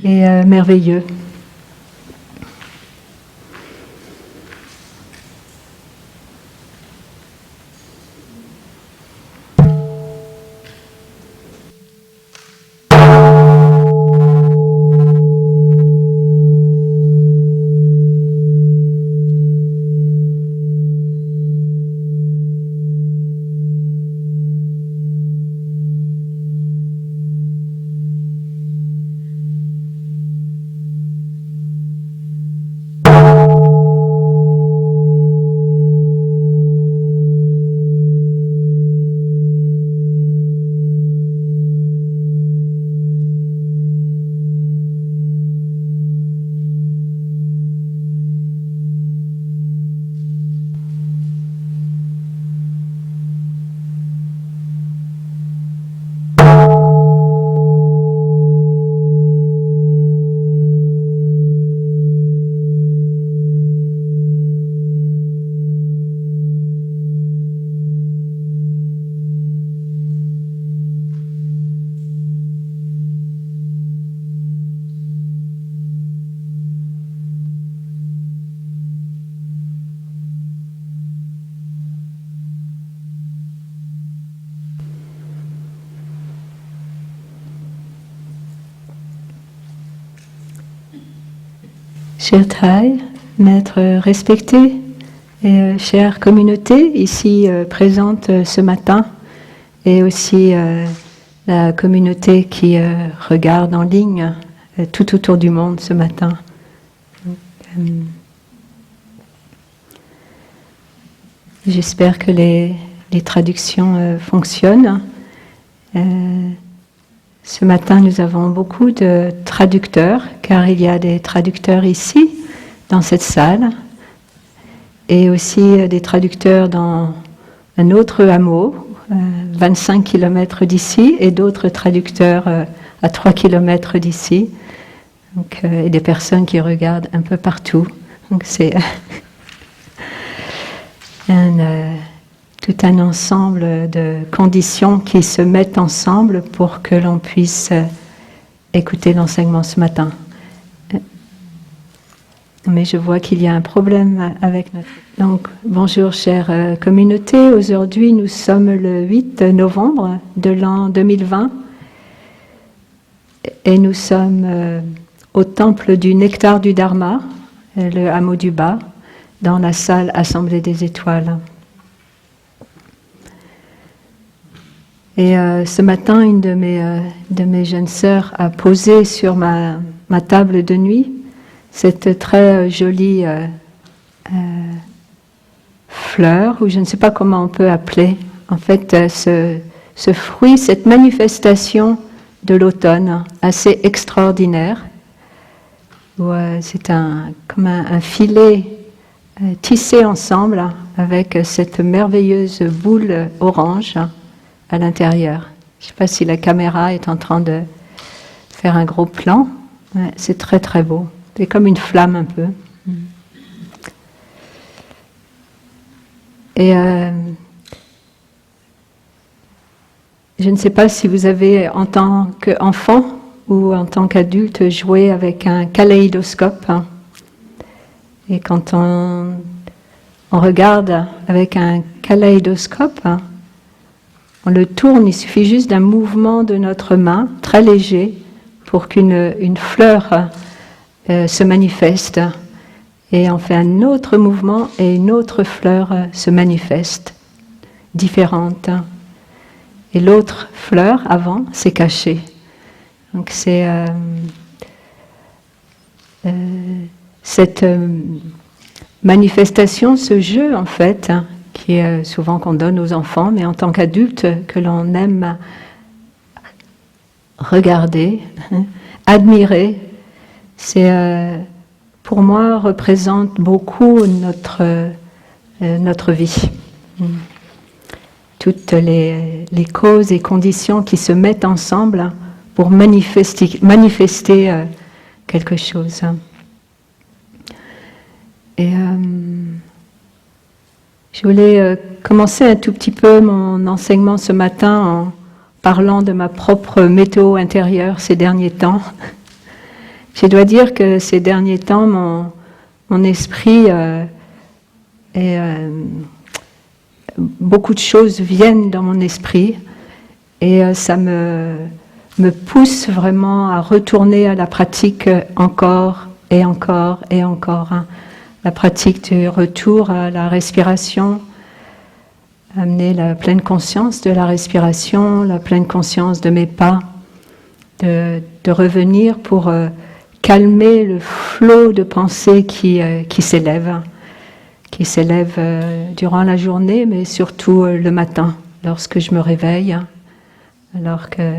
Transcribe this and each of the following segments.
et merveilleux. Cher Thay, maître respecté et chère communauté ici présente ce matin et aussi la communauté qui regarde en ligne tout autour du monde ce matin. J'espère que les traductions fonctionnent. Ce matin, nous avons beaucoup de traducteurs, car il y a des traducteurs ici, dans cette salle, et aussi des traducteurs dans un autre hameau, 25 km d'ici, et d'autres traducteurs à 3 km d'ici, et des personnes qui regardent un peu partout. Donc c'est tout un ensemble de conditions qui se mettent ensemble pour que l'on puisse écouter l'enseignement ce matin. Mais je vois qu'il y a un problème avec notre... Donc, bonjour chère communauté. Aujourd'hui, nous sommes le 8 novembre de l'an 2020 et nous sommes au temple du Nectar du Dharma, le hameau du Bas, dans la salle Assemblée des Étoiles. Et ce matin, une de mes jeunes sœurs a posé sur ma table de nuit cette très jolie fleur, ou je ne sais pas comment on peut appeler, en fait, ce fruit, cette manifestation de l'automne assez extraordinaire, où c'est comme un filet tissé ensemble avec cette merveilleuse boule orange à l'intérieur. Je ne sais pas si la caméra est en train de faire un gros plan. Ouais, c'est très très beau. C'est comme une flamme un peu. Et je ne sais pas si vous avez en tant qu'enfant ou en tant qu'adulte joué avec un kaléidoscope. Et quand on regarde avec un kaléidoscope, on le tourne, il suffit juste d'un mouvement de notre main, très léger, pour qu'une fleur se manifeste. Et on fait un autre mouvement et une autre fleur se manifeste, différente. Et l'autre fleur, avant, s'est cachée. Donc c'est cette manifestation, ce jeu en fait, qui est souvent qu'on donne aux enfants, mais en tant qu'adulte, que l'on aime regarder, admirer, c'est pour moi représente beaucoup notre vie. Toutes les causes et conditions qui se mettent ensemble pour manifester quelque chose. Et je voulais commencer un tout petit peu mon enseignement ce matin en parlant de ma propre météo intérieure ces derniers temps. je dois dire que ces derniers temps, mon esprit beaucoup de choses viennent dans mon esprit et ça me pousse vraiment à retourner à la pratique encore et encore et encore. Hein. La pratique du retour à la respiration, amener la pleine conscience de la respiration, la pleine conscience de mes pas, de revenir pour calmer le flot de pensées qui s'élève durant la journée, mais surtout le matin, lorsque je me réveille, alors que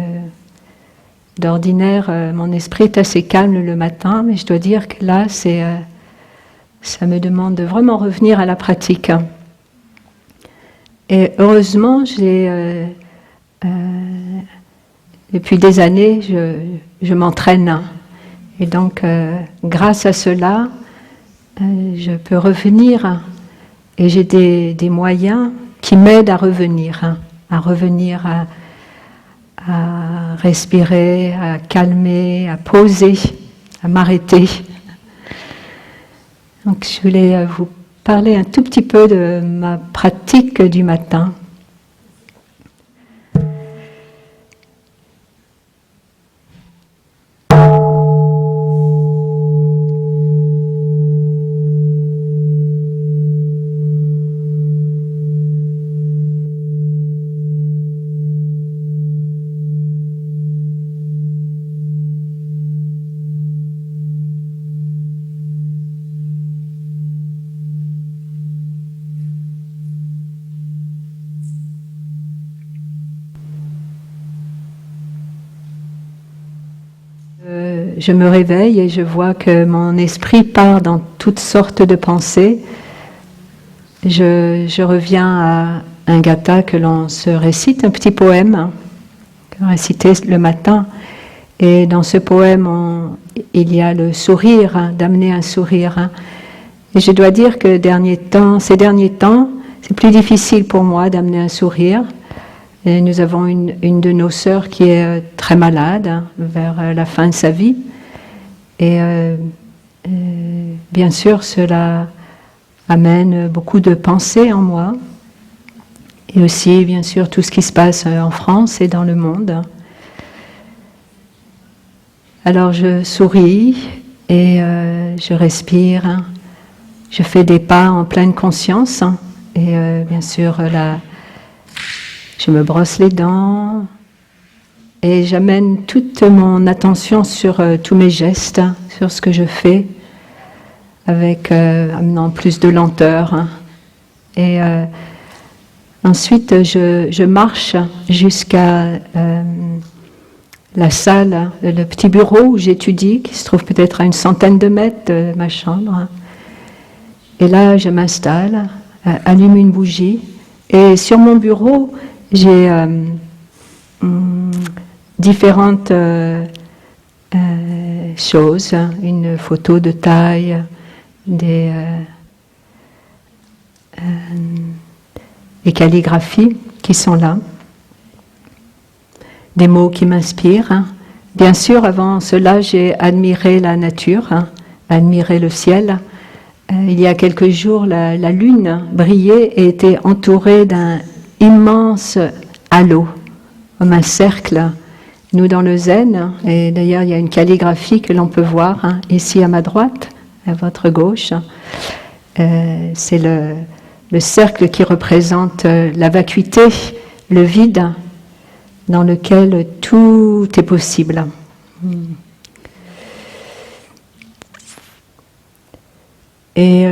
d'ordinaire, mon esprit est assez calme le matin, mais je dois dire que là, ça me demande de vraiment revenir à la pratique. Et heureusement, depuis des années, je m'entraîne. Et donc, grâce à cela, je peux revenir et j'ai des moyens qui m'aident à revenir à respirer, à calmer, à poser, à m'arrêter. Donc je voulais vous parler un tout petit peu de ma pratique du matin. Je me réveille et je vois que mon esprit part dans toutes sortes de pensées. Je reviens à un gatha que l'on se récite, un petit poème récité le matin. Et dans ce poème, il y a le sourire, d'amener un sourire. Et je dois dire que ces derniers temps, c'est plus difficile pour moi d'amener un sourire. Et nous avons une de nos sœurs qui est très malade vers la fin de sa vie. Et bien sûr, cela amène beaucoup de pensées en moi. Et aussi, bien sûr, tout ce qui se passe en France et dans le monde. Alors je souris et je respire. Je fais des pas en pleine conscience. Et bien sûr, là, je me brosse les dents et j'amène toute mon attention sur tous mes gestes, sur ce que je fais, avec amenant plus de lenteur. Et ensuite, je marche jusqu'à la salle, le petit bureau où j'étudie, qui se trouve peut-être à une centaine de mètres de ma chambre. Et là, je m'installe, allume une bougie, et sur mon bureau, j'ai différentes choses, une photo de taille, des calligraphies qui sont là, des mots qui m'inspirent. Bien sûr, avant cela, j'ai admiré la nature, admiré le ciel. Il y a quelques jours, la lune brillait et était entourée d'un immense halo, comme un cercle. Nous, dans le zen, et d'ailleurs, il y a une calligraphie que l'on peut voir, ici à ma droite, à votre gauche. C'est le cercle qui représente la vacuité, le vide, dans lequel tout est possible. Et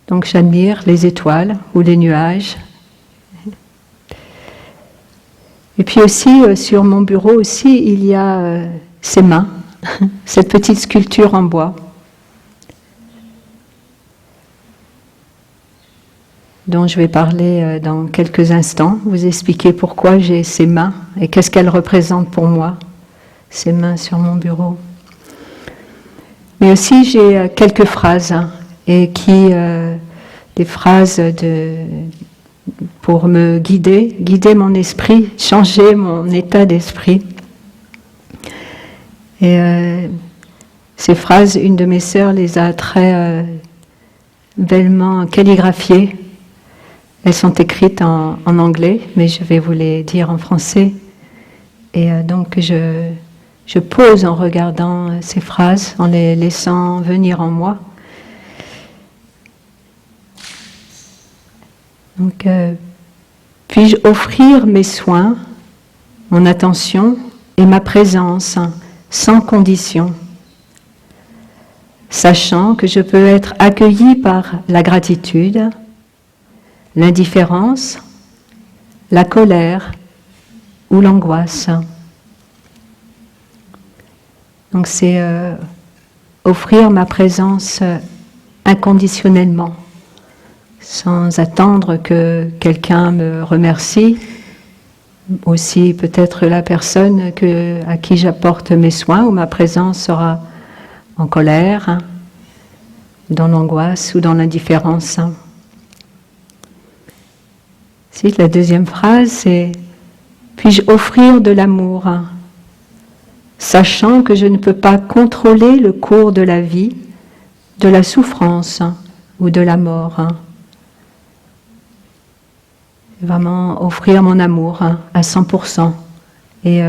donc j'admire les étoiles ou les nuages. Et puis aussi, sur mon bureau aussi, il y a ces mains, cette petite sculpture en bois. Dont je vais parler dans quelques instants, vous expliquer pourquoi j'ai ces mains et qu'est-ce qu'elles représentent pour moi, ces mains sur mon bureau. Mais aussi j'ai quelques phrases, et des phrases pour me guider mon esprit, changer mon état d'esprit. Et Ces phrases, une de mes sœurs les a très bellement calligraphiées. Elles sont écrites en anglais, mais je vais vous les dire en français. Et donc je pose en regardant ces phrases, en les laissant venir en moi. Donc, puis-je offrir mes soins, mon attention et ma présence sans condition, sachant que je peux être accueilli par la gratitude, l'indifférence, la colère ou l'angoisse. Donc c'est offrir ma présence inconditionnellement, sans attendre que quelqu'un me remercie, aussi peut-être la personne à qui j'apporte mes soins, où ma présence sera en colère, dans l'angoisse ou dans l'indifférence. Ensuite, la deuxième phrase, c'est « Puis-je offrir de l'amour, sachant que je ne peux pas contrôler le cours de la vie, de la souffrance ou de la mort ?» Vraiment offrir mon amour à 100%. Et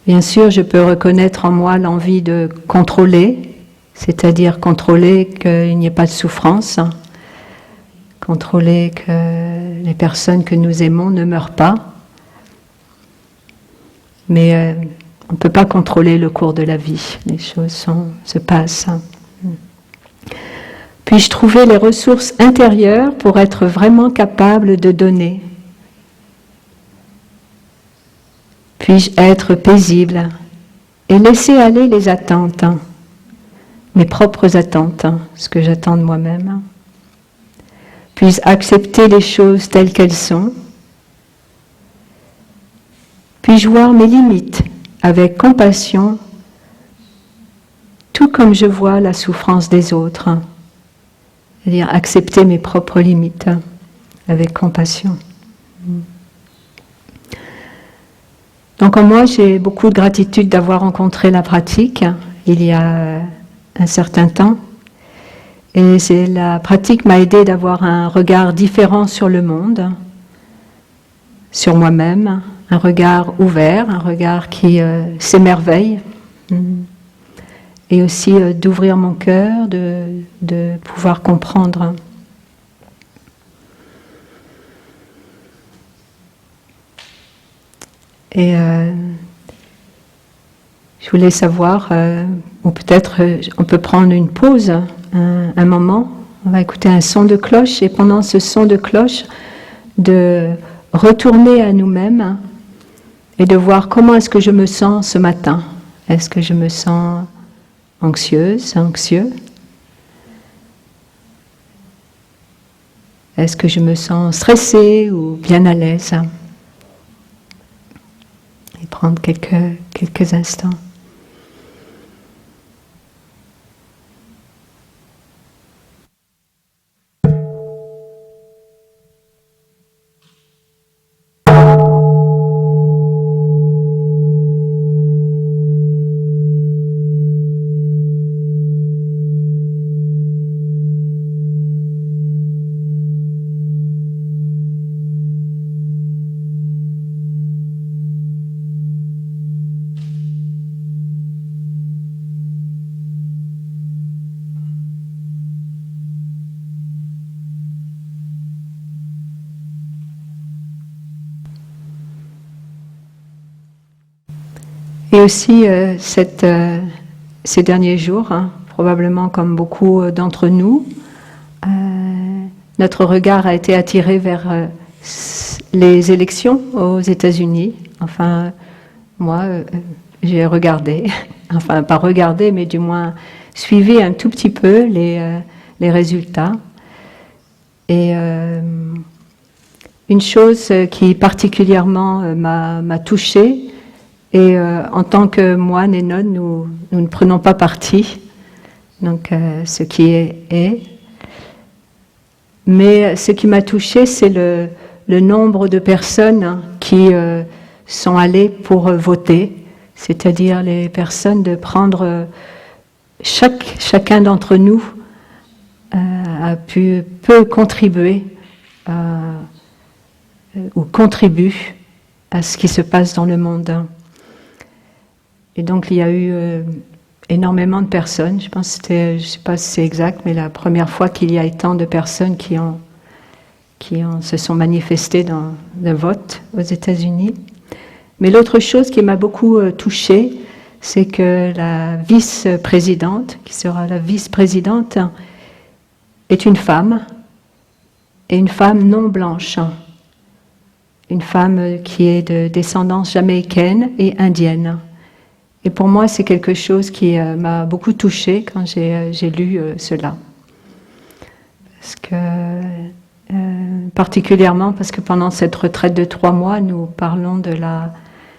bien sûr, je peux reconnaître en moi l'envie de contrôler, c'est-à-dire contrôler qu'il n'y ait pas de souffrance, contrôler que les personnes que nous aimons ne meurent pas. Mais on ne peut pas contrôler le cours de la vie. Les choses se passent. Puis-je trouver les ressources intérieures pour être vraiment capable de donner? Puis-je être paisible et laisser aller les attentes, mes propres attentes, ce que j'attends de moi-même? Puis-je accepter les choses telles qu'elles sont? Puis-je voir mes limites avec compassion, tout comme je vois la souffrance des autres? C'est-à-dire accepter mes propres limites avec compassion. Donc en moi, j'ai beaucoup de gratitude d'avoir rencontré la pratique il y a un certain temps. Et la pratique m'a aidé d'avoir un regard différent sur le monde, sur moi-même, un regard ouvert, un regard qui s'émerveille. Et aussi d'ouvrir mon cœur, de pouvoir comprendre. Et je voulais savoir, ou peut-être on peut prendre une pause, un moment, on va écouter un son de cloche, et pendant ce son de cloche, de retourner à nous-mêmes et de voir comment est-ce que je me sens ce matin. Est-ce que je me sens anxieuse, anxieux? Est-ce que je me sens stressée ou bien à l'aise? Et prendre quelques instants. Et aussi, ces derniers jours, probablement comme beaucoup d'entre nous, notre regard a été attiré vers les élections aux États-Unis. Enfin, moi, j'ai regardé, enfin pas regardé, mais du moins suivi un tout petit peu les résultats. Et une chose qui particulièrement m'a touchée, et en tant que moine et nonne, nous ne prenons pas parti, donc ce qui est. Mais ce qui m'a touchée, c'est le nombre de personnes qui sont allées pour voter, c'est-à-dire les personnes de prendre chacun d'entre nous peut contribuer ou contribue à ce qui se passe dans le monde. Et donc il y a eu énormément de personnes, je pense que c'était, je ne sais pas si c'est exact, mais la première fois qu'il y a tant de personnes qui se sont manifestées dans le vote aux États-Unis. Mais l'autre chose qui m'a beaucoup touchée, c'est que la vice-présidente, qui sera la vice-présidente, est une femme, et une femme non blanche. Une femme qui est de descendance jamaïcaine et indienne. Et pour moi, c'est quelque chose qui m'a beaucoup touchée quand j'ai lu cela. Parce que, particulièrement parce que pendant cette retraite de 3 mois, nous parlons de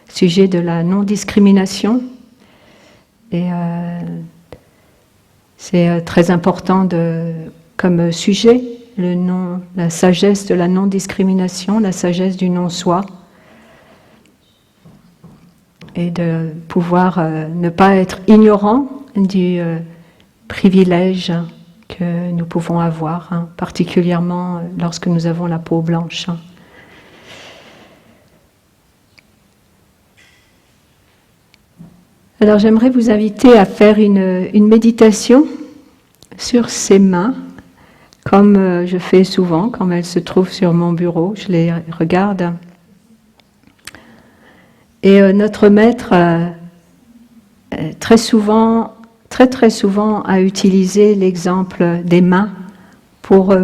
sujet de la non-discrimination. Et c'est très important comme sujet, la sagesse de la non-discrimination, la sagesse du non-soi. Et de pouvoir ne pas être ignorant du privilège que nous pouvons avoir, particulièrement lorsque nous avons la peau blanche. Alors j'aimerais vous inviter à faire une méditation sur ces mains, comme je fais souvent, comme elles se trouvent sur mon bureau, je les regarde. Et notre maître, très souvent, a utilisé l'exemple des mains pour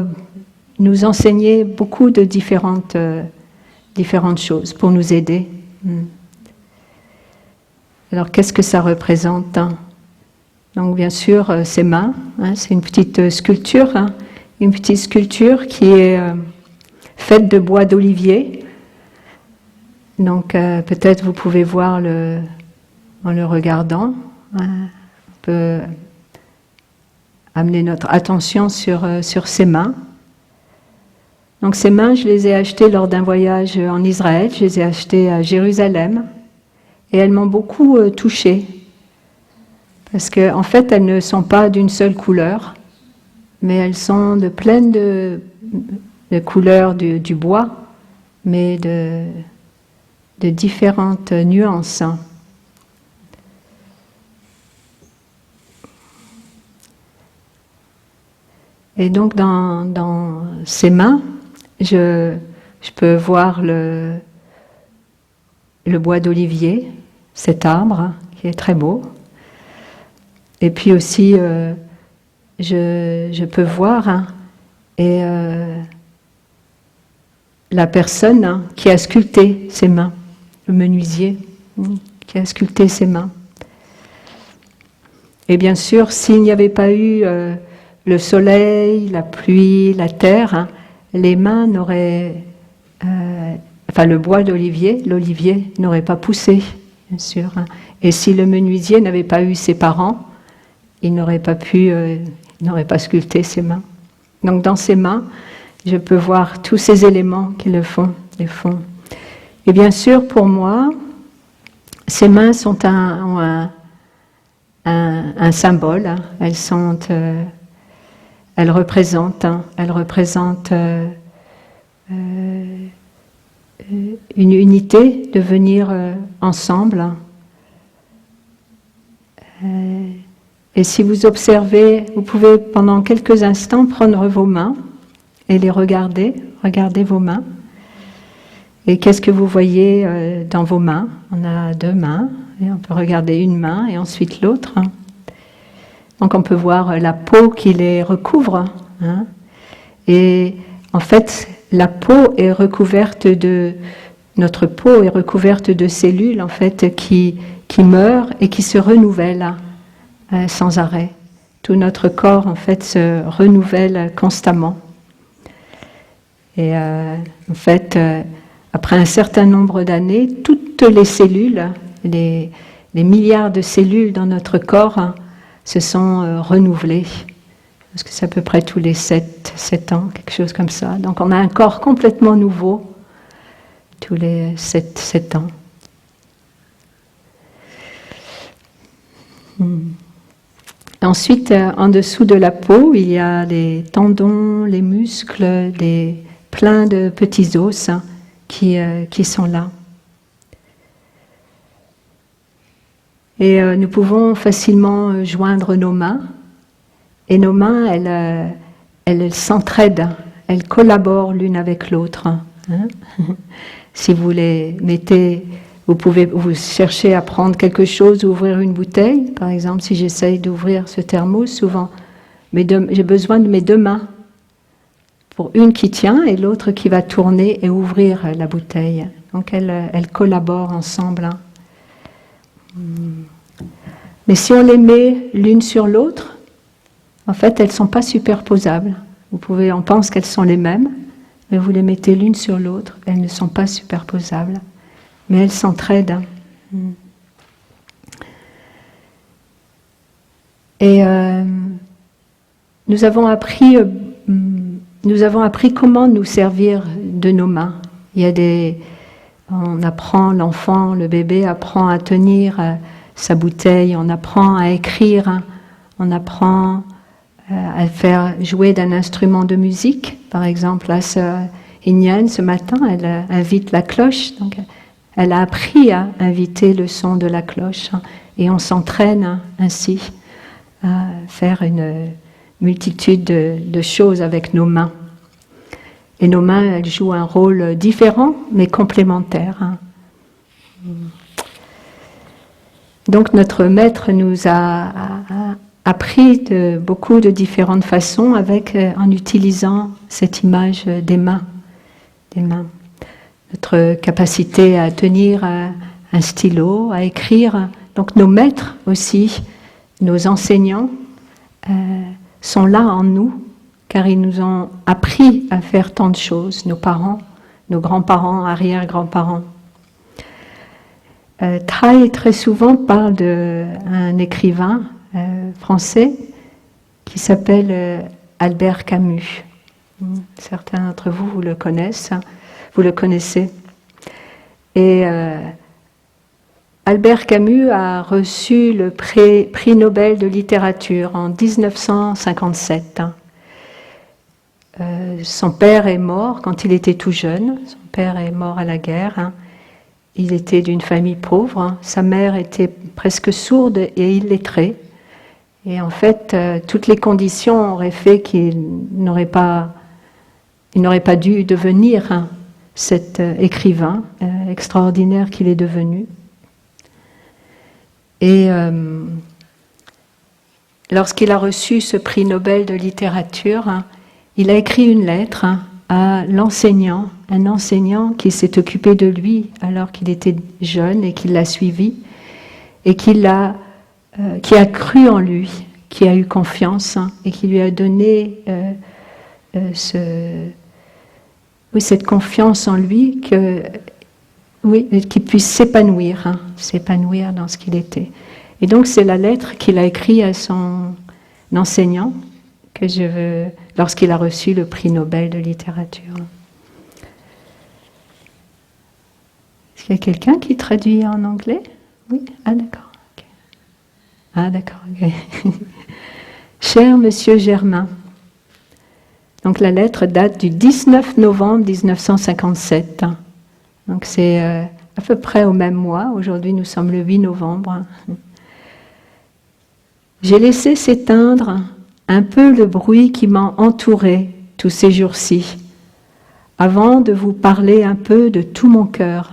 nous enseigner beaucoup de différentes choses, pour nous aider. Alors, qu'est-ce que ça représente ? Donc, bien sûr, ces mains, c'est une petite sculpture, une petite sculpture qui est faite de bois d'olivier. Donc peut-être vous pouvez voir en le regardant, on peut amener notre attention sur ces mains. Donc ces mains, je les ai achetées lors d'un voyage en Israël, je les ai achetées à Jérusalem et elles m'ont beaucoup touchée parce qu'en fait elles ne sont pas d'une seule couleur, mais elles sont pleines de couleurs du bois, mais de différentes nuances. Et donc dans ces mains, je peux voir le bois d'olivier, cet arbre qui est très beau. Et puis aussi, je peux voir la personne qui a sculpté ces mains. Le menuisier qui a sculpté ses mains. Et bien sûr, s'il n'y avait pas eu le soleil, la pluie, la terre, les mains n'auraient... le bois l'olivier n'aurait pas poussé, bien sûr. Et si le menuisier n'avait pas eu ses parents, il n'aurait pas sculpté ses mains. Donc dans ses mains, je peux voir tous ces éléments qui les font. Et bien sûr, pour moi, ces mains sont un symbole. Elles représentent une unité, de venir ensemble. Et si vous observez, vous pouvez pendant quelques instants prendre vos mains et les regarder vos mains. Et qu'est-ce que vous voyez dans vos mains ? On a 2 mains, et on peut regarder une main et ensuite l'autre. Donc on peut voir la peau qui les recouvre. Et en fait, notre peau est recouverte de cellules en fait qui meurent et qui se renouvellent sans arrêt. Tout notre corps en fait se renouvelle constamment. Et en fait, après un certain nombre d'années, toutes les cellules, les milliards de cellules dans notre corps se sont renouvelées. Parce que c'est à peu près tous les 7 ans, quelque chose comme ça. Donc on a un corps complètement nouveau tous les 7 ans. Ensuite, en dessous de la peau, il y a les tendons, les muscles, plein de petits os qui sont là. Et nous pouvons facilement joindre nos mains. Et nos mains, elles s'entraident, elles collaborent l'une avec l'autre. Hein. Si vous les mettez, vous cherchez à prendre quelque chose, ouvrir une bouteille. Par exemple, si j'essaye d'ouvrir ce thermos, souvent, j'ai besoin de mes deux mains. Pour une qui tient et l'autre qui va tourner et ouvrir la bouteille. Donc elles collaborent ensemble. Mais si on les met l'une sur l'autre, en fait, elles ne sont pas superposables. On pense qu'elles sont les mêmes, mais vous les mettez l'une sur l'autre, elles ne sont pas superposables. Mais elles s'entraident. Et nous avons appris comment nous servir de nos mains. On apprend, le bébé apprend à tenir sa bouteille, on apprend à écrire, on apprend à faire jouer d'un instrument de musique. Par exemple, la sœur Ignan, ce matin, elle invite la cloche. Donc, elle a appris à inviter le son de la cloche. Et on s'entraîne ainsi à faire une multitude de choses avec nos mains. Et nos mains, elles jouent un rôle différent, mais complémentaire. Donc notre maître nous a appris beaucoup de différentes façons en utilisant cette image des mains. Notre capacité à tenir un stylo, à écrire. Donc nos maîtres aussi, nos enseignants, sont là en nous, car ils nous ont appris à faire tant de choses, nos parents, nos grands-parents, arrière-grands-parents. Thay très souvent parle d'un écrivain français qui s'appelle Albert Camus. Certains d'entre vous, vous le connaissez. Et Albert Camus a reçu le prix Nobel de littérature en 1957. Son père est mort quand il était tout jeune. Son père est mort à la guerre. Il était d'une famille pauvre. Sa mère était presque sourde et illettrée. Et en fait, toutes les conditions auraient fait qu'il n'aurait pas dû devenir cet écrivain extraordinaire qu'il est devenu. Et lorsqu'il a reçu ce prix Nobel de littérature, il a écrit une lettre à l'enseignant, un enseignant qui s'est occupé de lui alors qu'il était jeune et qui l'a suivi et qui a cru en lui, qui a eu confiance et qui lui a donné cette confiance en lui qu'il puisse s'épanouir dans ce qu'il était. Et donc c'est la lettre qu'il a écrite à son enseignant lorsqu'il a reçu le prix Nobel de littérature. Est-ce qu'il y a quelqu'un qui traduit en anglais? Oui? Ah d'accord. Okay. Ah d'accord. Okay. Cher Monsieur Germain, donc la lettre date du 19 novembre 1957. Donc c'est à peu près au même mois. Aujourd'hui nous sommes le 8 novembre. J'ai laissé s'éteindre un peu le bruit qui m'a entouré tous ces jours-ci, avant de vous parler un peu de tout mon cœur.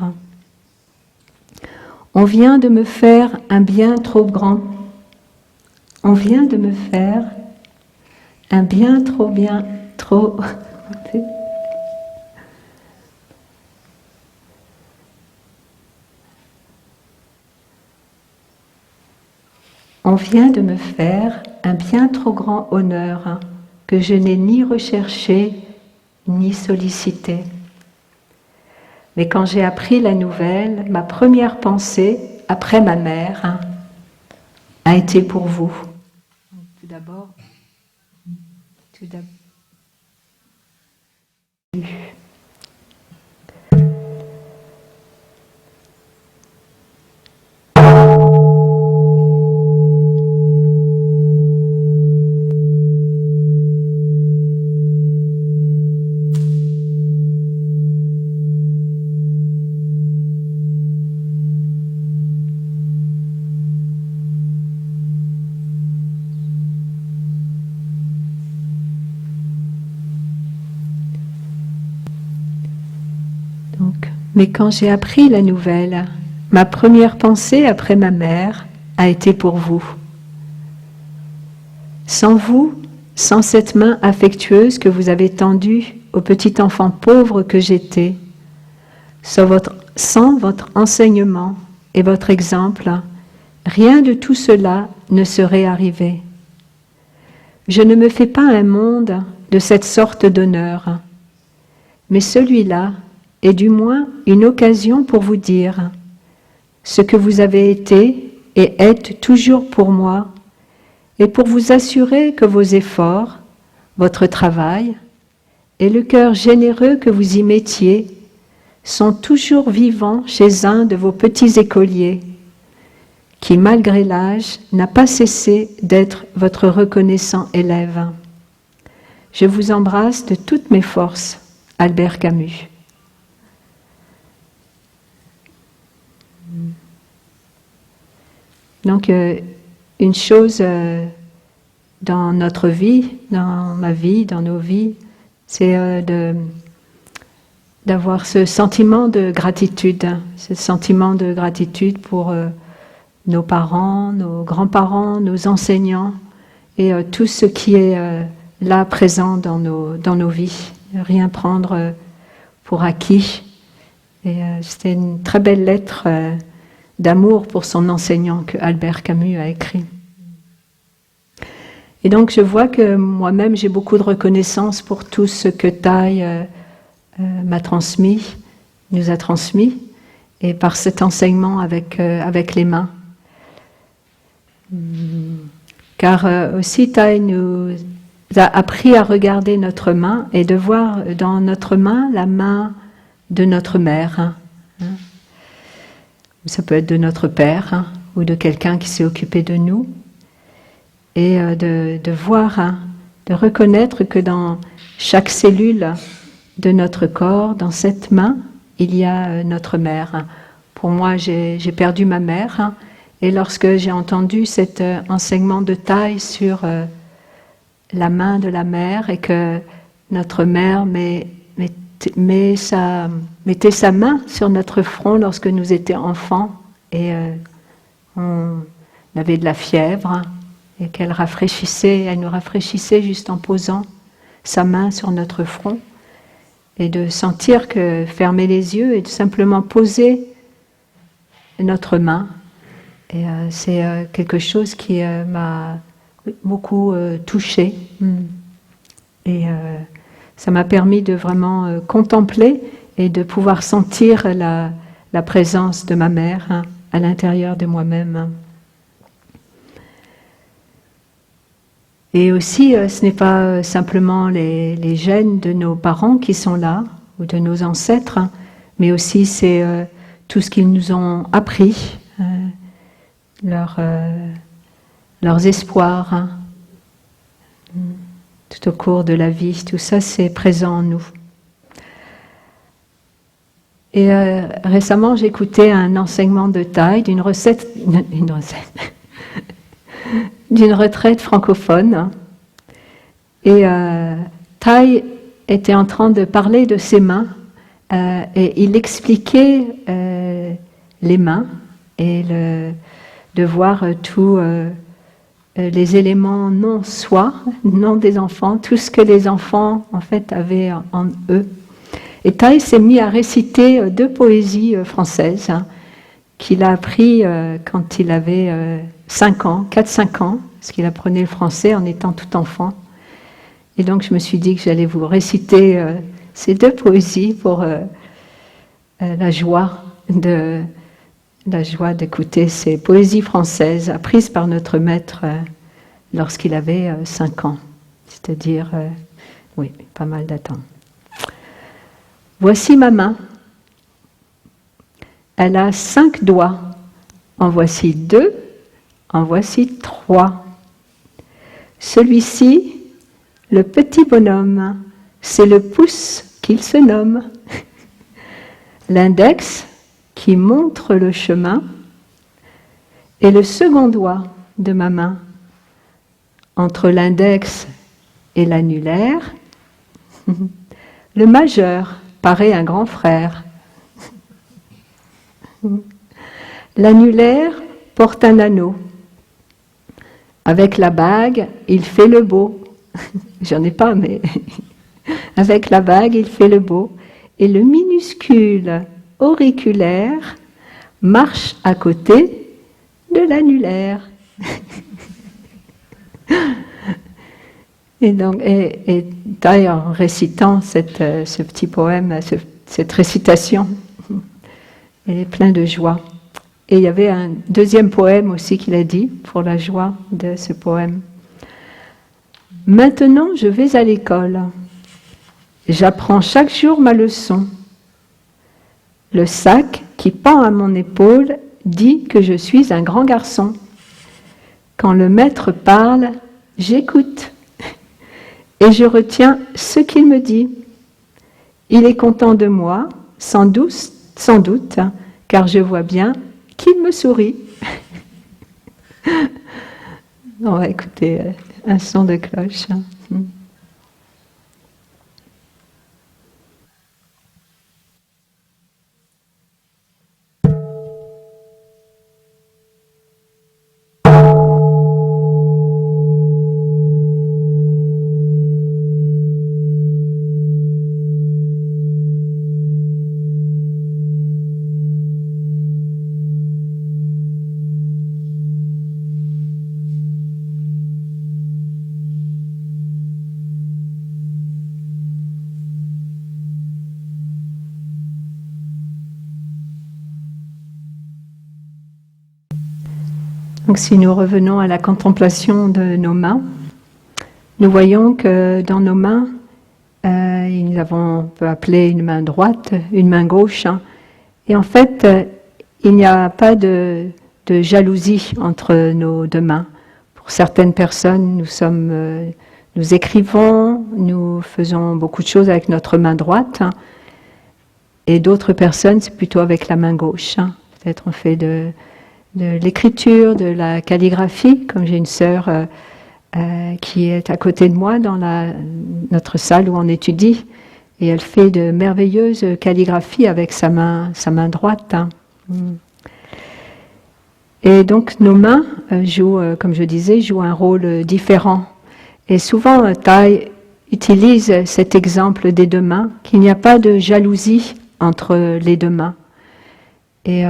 On vient de me faire un bien trop grand. On vient de me faire un bien trop. On vient de me faire un bien trop grand honneur que je n'ai ni recherché ni sollicité. Mais quand j'ai appris la nouvelle, ma première pensée, après ma mère, a été pour vous. Tout d'abord. Mais quand j'ai appris la nouvelle, ma première pensée après ma mère a été pour vous. Sans vous, sans cette main affectueuse que vous avez tendue au petit enfant pauvre que j'étais, sans votre enseignement et votre exemple, rien de tout cela ne serait arrivé. Je ne me fais pas un monde de cette sorte d'honneur, mais celui-là est du moins une occasion pour vous dire ce que vous avez été et êtes toujours pour moi, et pour vous assurer que vos efforts, votre travail et le cœur généreux que vous y mettiez sont toujours vivants chez un de vos petits écoliers, qui, malgré l'âge, n'a pas cessé d'être votre reconnaissant élève. Je vous embrasse de toutes mes forces, Albert Camus. Donc, une chose dans notre vie, dans ma vie, dans nos vies, c'est d'avoir ce sentiment de gratitude pour nos parents, nos grands-parents, nos enseignants et tout ce qui est là présent dans nos vies. Rien prendre pour acquis. Et c'était une très belle lettre d'amour pour son enseignant que Albert Camus a écrit. Et donc je vois que moi-même j'ai beaucoup de reconnaissance pour tout ce que Thaï m'a transmis, nous a transmis, et par cet enseignement avec les mains. Car aussi Thaï nous a appris à regarder notre main et de voir dans notre main la main de notre mère. Ça peut être de notre père ou de quelqu'un qui s'est occupé de nous. Et de voir, de reconnaître que dans chaque cellule de notre corps, dans cette main, il y a notre mère. Pour moi, j'ai perdu ma mère, et lorsque j'ai entendu cet enseignement de Thaï sur la main de la mère, et que notre mère mettait sa main sur notre front lorsque nous étions enfants, et on avait de la fièvre, et qu'elle nous rafraîchissait juste en posant sa main sur notre front, et de sentir que fermer les yeux et de simplement poser notre main, et c'est quelque chose qui m'a beaucoup touchée, et ça m'a permis de vraiment contempler et de pouvoir sentir la présence de ma mère à l'intérieur de moi-même. Et aussi, ce n'est pas simplement les gènes de nos parents qui sont là, ou de nos ancêtres, mais aussi c'est tout ce qu'ils nous ont appris, leurs espoirs, tout au cours de la vie, tout ça c'est présent en nous. Et récemment, j'ai écouté un enseignement de Thaï d'une d'une retraite francophone, et Thaï était en train de parler de ses mains, et il expliquait les mains et de voir tous les éléments non soi, non des enfants, tout ce que les enfants en fait avaient en eux. Et Thaï s'est mis à réciter 2 poésies françaises qu'il a appris quand il avait 4-5 ans, parce qu'il apprenait le français en étant tout enfant. Et donc je me suis dit que j'allais vous réciter ces 2 poésies pour la joie d'écouter ces poésies françaises apprises par notre maître lorsqu'il avait 5 ans, c'est-à-dire, oui, pas mal d'attente. Voici ma main. Elle a 5 doigts. En voici 2, en voici 3. Celui-ci, le petit bonhomme, c'est le pouce qu'il se nomme. L'index qui montre le chemin est le second doigt de ma main. Entre l'index et l'annulaire, le majeur paraît un grand frère. L'annulaire porte un anneau. Avec la bague, il fait le beau. J'en ai pas, mais avec la bague, il fait le beau. Et le minuscule auriculaire marche à côté de l'annulaire. Et donc, et d'ailleurs, en récitant ce petit poème, cette récitation, elle est pleine de joie. Et il y avait un deuxième poème aussi qu'il a dit pour la joie de ce poème. Maintenant, je vais à l'école. J'apprends chaque jour ma leçon. Le sac qui pend à mon épaule dit que je suis un grand garçon. Quand le maître parle, j'écoute et je retiens ce qu'il me dit. Il est content de moi, sans doute, car je vois bien qu'il me sourit. On va écouter un son de cloche. Donc si nous revenons à la contemplation de nos mains, nous voyons que dans nos mains, nous avons, on peut appeler une main droite, une main gauche, et en fait, il n'y a pas de jalousie entre nos deux mains. Pour certaines personnes, nous écrivons, nous faisons beaucoup de choses avec notre main droite, et d'autres personnes, c'est plutôt avec la main gauche. Peut-être on fait de l'écriture, de la calligraphie, comme j'ai une sœur qui est à côté de moi dans notre salle où on étudie, et elle fait de merveilleuses calligraphies avec sa main droite. Et donc nos mains jouent, comme je disais, jouent un rôle différent. Et souvent, Thay utilise cet exemple des deux mains, qu'il n'y a pas de jalousie entre les deux mains. Et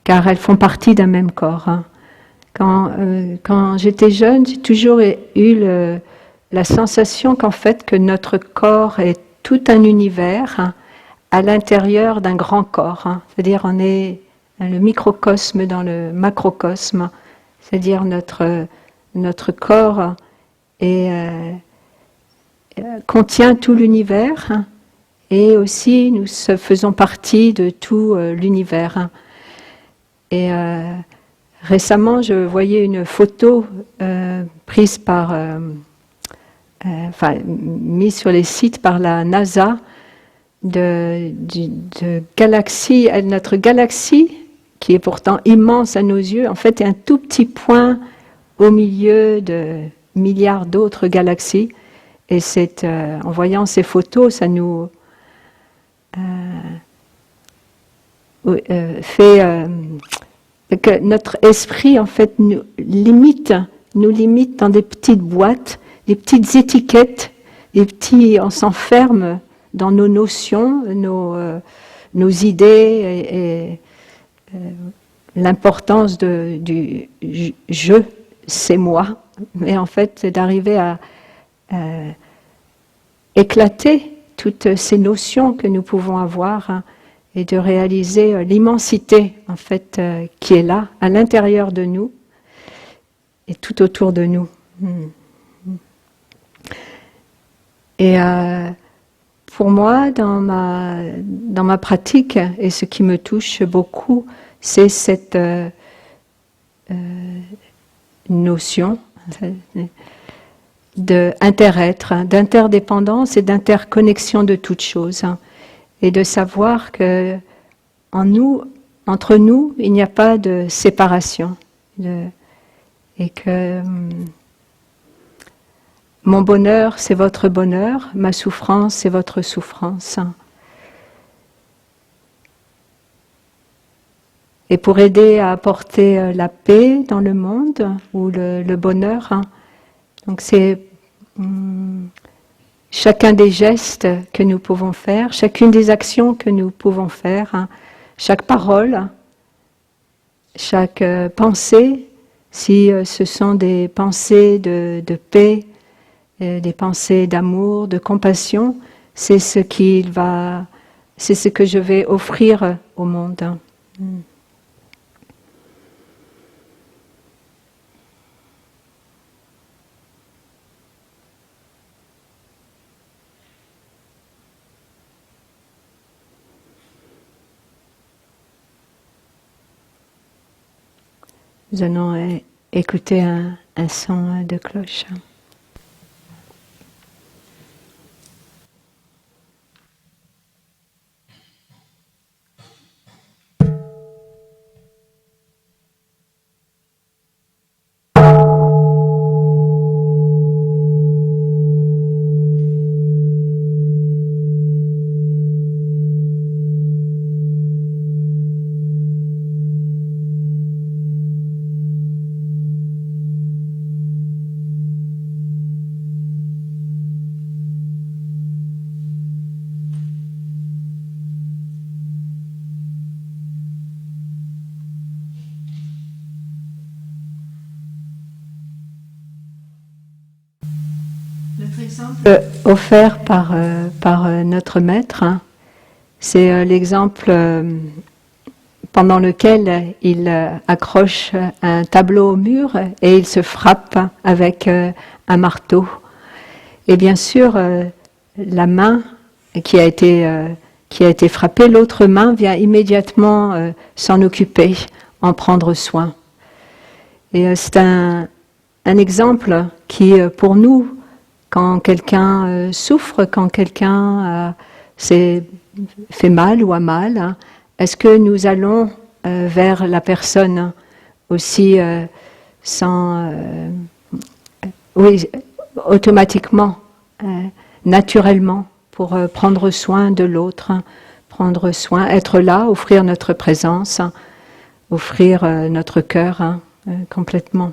car elles font partie d'un même corps. Quand j'étais jeune, j'ai toujours eu la sensation qu'en fait, que notre corps est tout un univers à l'intérieur d'un grand corps. C'est-à-dire, on est le microcosme dans le macrocosme. C'est-à-dire, notre corps contient tout l'univers et aussi nous faisons partie de tout l'univers. Et récemment, je voyais une photo prise mise sur les sites par la NASA de galaxies. Notre galaxie, qui est pourtant immense à nos yeux, en fait est un tout petit point au milieu de milliards d'autres galaxies. Et en voyant ces photos, ça nous fait que notre esprit en fait nous limite dans des petites boîtes, des petites étiquettes, on s'enferme dans nos notions, nos idées et l'importance du je, c'est moi. Mais en fait, c'est d'arriver à éclater toutes ces notions que nous pouvons avoir et de réaliser l'immensité en fait qui est là, à l'intérieur de nous et tout autour de nous. Et pour moi, dans ma pratique, et ce qui me touche beaucoup, c'est cette notion d'inter-être, d'interdépendance et d'interconnexion de toutes choses. Et de savoir que entre nous, il n'y a pas de séparation. Et que mon bonheur, c'est votre bonheur, ma souffrance, c'est votre souffrance. et pour aider à apporter la paix dans le monde ou le bonheur. Hein. Donc c'est chacun des gestes que nous pouvons faire, chacune des actions que nous pouvons faire, hein, chaque parole, chaque pensée, si ce sont des pensées de paix, des pensées d'amour, de compassion, c'est ce que je vais offrir au monde. Hein. Nous allons écouter un son de cloche. Notre exemple offert par notre maître, hein, c'est l'exemple pendant lequel il accroche un tableau au mur et il se frappe avec un marteau. Et bien sûr, la main qui a été frappée, l'autre main vient immédiatement s'en occuper, en prendre soin. Et c'est un exemple qui, pour nous, quand quelqu'un souffre, quand quelqu'un s'est fait mal ou a mal, hein, est-ce que nous allons vers la personne aussi oui, automatiquement, naturellement, pour prendre soin de l'autre, hein, prendre soin, être là, offrir notre présence, hein, offrir notre cœur hein, complètement.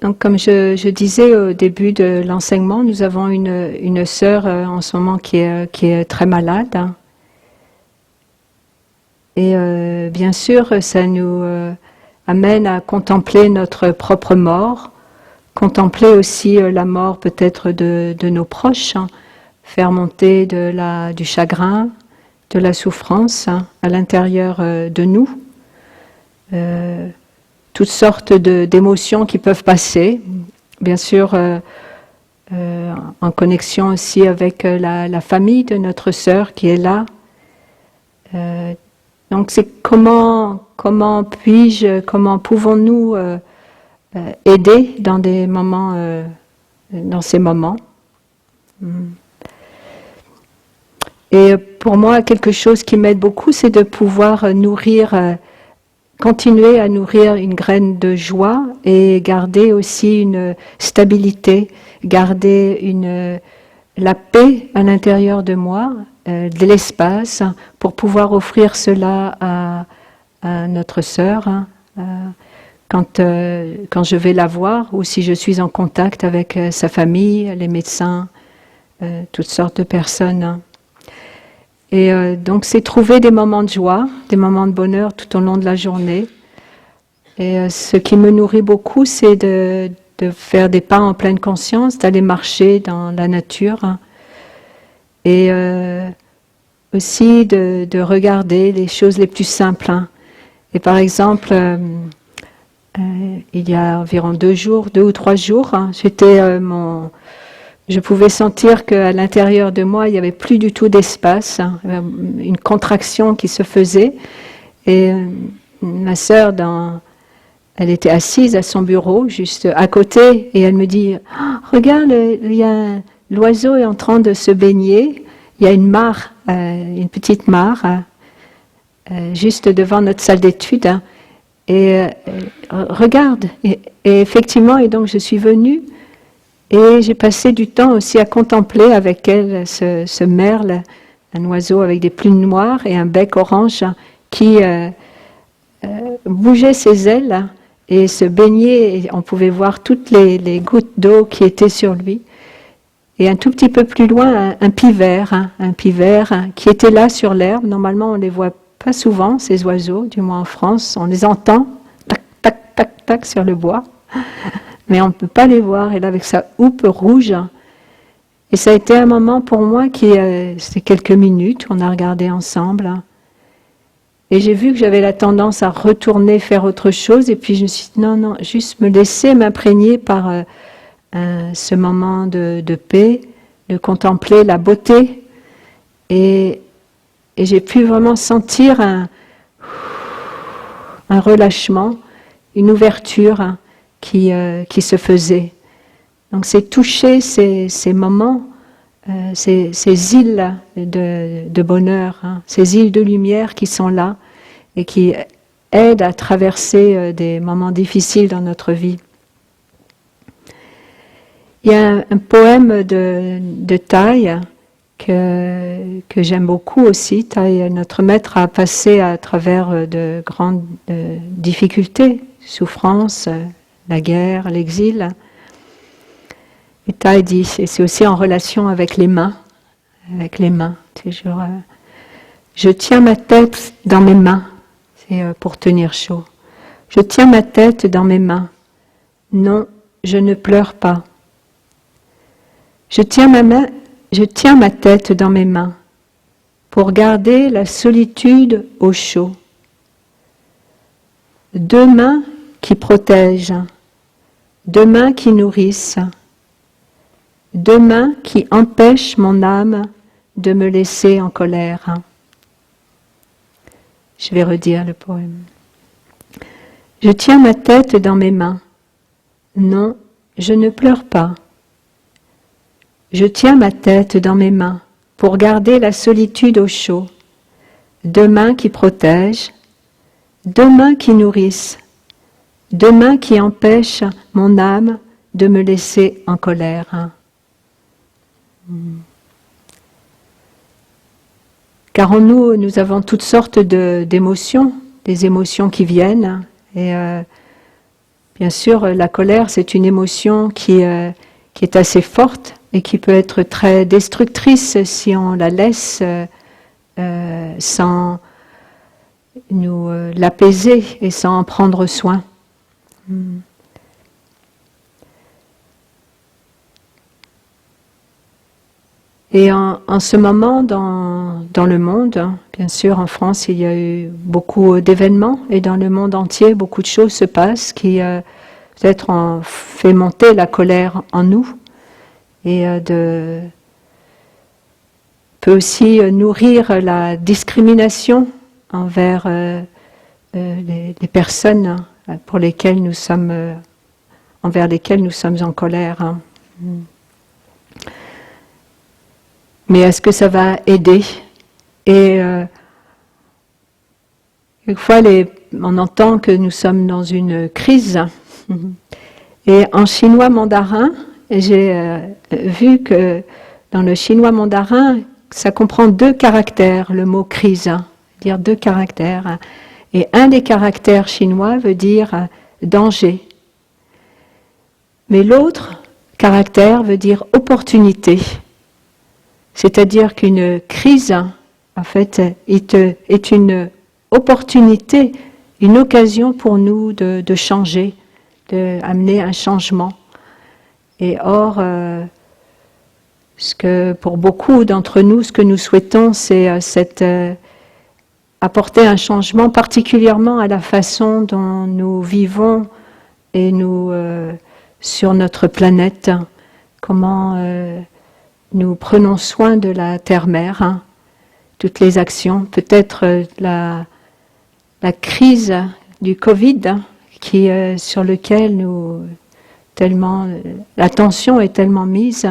Donc, comme je disais au début de l'enseignement, nous avons une sœur en ce moment qui est très malade. Hein. Et bien sûr, ça nous amène à contempler notre propre mort, contempler aussi la mort peut-être de nos proches, hein, faire monter du chagrin, de la souffrance hein, à l'intérieur de nous. Toutes sortes d'émotions qui peuvent passer, bien sûr en connexion aussi avec la famille de notre sœur qui est là. Donc c'est comment pouvons-nous aider dans des moments, dans ces moments. Et pour moi, quelque chose qui m'aide beaucoup, c'est de pouvoir continuer à nourrir une graine de joie et garder aussi une stabilité, garder la paix à l'intérieur de moi, de l'espace, pour pouvoir offrir cela à notre sœur quand je vais la voir ou si je suis en contact avec sa famille, les médecins, toutes sortes de personnes. Et donc c'est trouver des moments de joie, des moments de bonheur tout au long de la journée. Et ce qui me nourrit beaucoup, c'est de faire des pas en pleine conscience, d'aller marcher dans la nature. Hein, et aussi de regarder les choses les plus simples. Hein. Et par exemple, il y a environ 2 ou 3 jours, hein, je pouvais sentir qu'à l'intérieur de moi, il n'y avait plus du tout d'espace, hein, une contraction qui se faisait. Et ma sœur, elle était assise à son bureau, juste à côté, et elle me dit « Regarde, l'oiseau est en train de se baigner, il y a une mare, une petite mare, juste devant notre salle d'études. Hein, regarde. Et effectivement, et donc je suis venue et j'ai passé du temps aussi à contempler avec elle ce merle, un oiseau avec des plumes noires et un bec orange qui bougeait ses ailes et se baignait. Et on pouvait voir toutes les gouttes d'eau qui étaient sur lui. Et un tout petit peu plus loin, un pivert qui était là sur l'herbe. Normalement, on ne les voit pas souvent, ces oiseaux, du moins en France. On les entend, tac, tac, tac, tac, sur le bois. Mais on ne peut pas les voir. Et là, avec sa houppe rouge. Et ça a été un moment pour moi c'était quelques minutes, on a regardé ensemble. Et j'ai vu que j'avais la tendance à retourner faire autre chose. Et puis je me suis dit, non, juste me laisser m'imprégner par ce moment de paix, de contempler la beauté. Et j'ai pu vraiment sentir un relâchement, une ouverture qui se faisait. Donc c'est toucher ces moments, ces îles de bonheur, ces îles de lumière qui sont là et qui aident à traverser des moments difficiles dans notre vie. Il y a un poème de Thaï que j'aime beaucoup aussi. Thaï, notre maître, a passé à travers de grandes difficultés, souffrances, la guerre, l'exil. Et Thaï dit, et c'est aussi en relation avec les mains, toujours, je tiens ma tête dans mes mains, c'est pour tenir chaud. Je tiens ma tête dans mes mains, non, je ne pleure pas. Je tiens ma tête dans mes mains pour garder la solitude au chaud. Deux mains qui protègent, deux mains qui nourrissent, deux mains qui empêchent mon âme de me laisser en colère. Je vais redire le poème. Je tiens ma tête dans mes mains. Non, je ne pleure pas. Je tiens ma tête dans mes mains pour garder la solitude au chaud. Deux mains qui protègent, deux mains qui nourrissent, deux mains qui empêchent mon âme de me laisser en colère. Car en nous, nous avons toutes sortes d'émotions, des émotions qui viennent. Et bien sûr, la colère, c'est une émotion qui est assez forte et qui peut être très destructrice si on la laisse sans nous l'apaiser et sans en prendre soin. Et en ce moment, dans le monde, bien sûr, en France, il y a eu beaucoup d'événements, et dans le monde entier, beaucoup de choses se passent qui peut-être ont fait monter la colère en nous, et peut aussi nourrir la discrimination envers les personnes pour lesquelles nous sommes, envers lesquelles nous sommes en colère. Mais est-ce que ça va aider? Et quelquefois, on entend que nous sommes dans une crise. Et en chinois mandarin, j'ai vu que dans le chinois mandarin, ça comprend deux caractères, le mot crise, dire deux caractères. Et un des caractères chinois veut dire danger. Mais l'autre caractère veut dire opportunité. C'est-à-dire qu'une crise, en fait, est une opportunité, une occasion pour nous de changer, d'amener un changement. Et or, ce que pour beaucoup d'entre nous, ce que nous souhaitons, c'est apporter un changement, particulièrement à la façon dont nous vivons et nous sur notre planète. Comment nous prenons soin de la terre-mère, toutes les actions, peut-être la crise du Covid, sur lequel l'attention est tellement mise,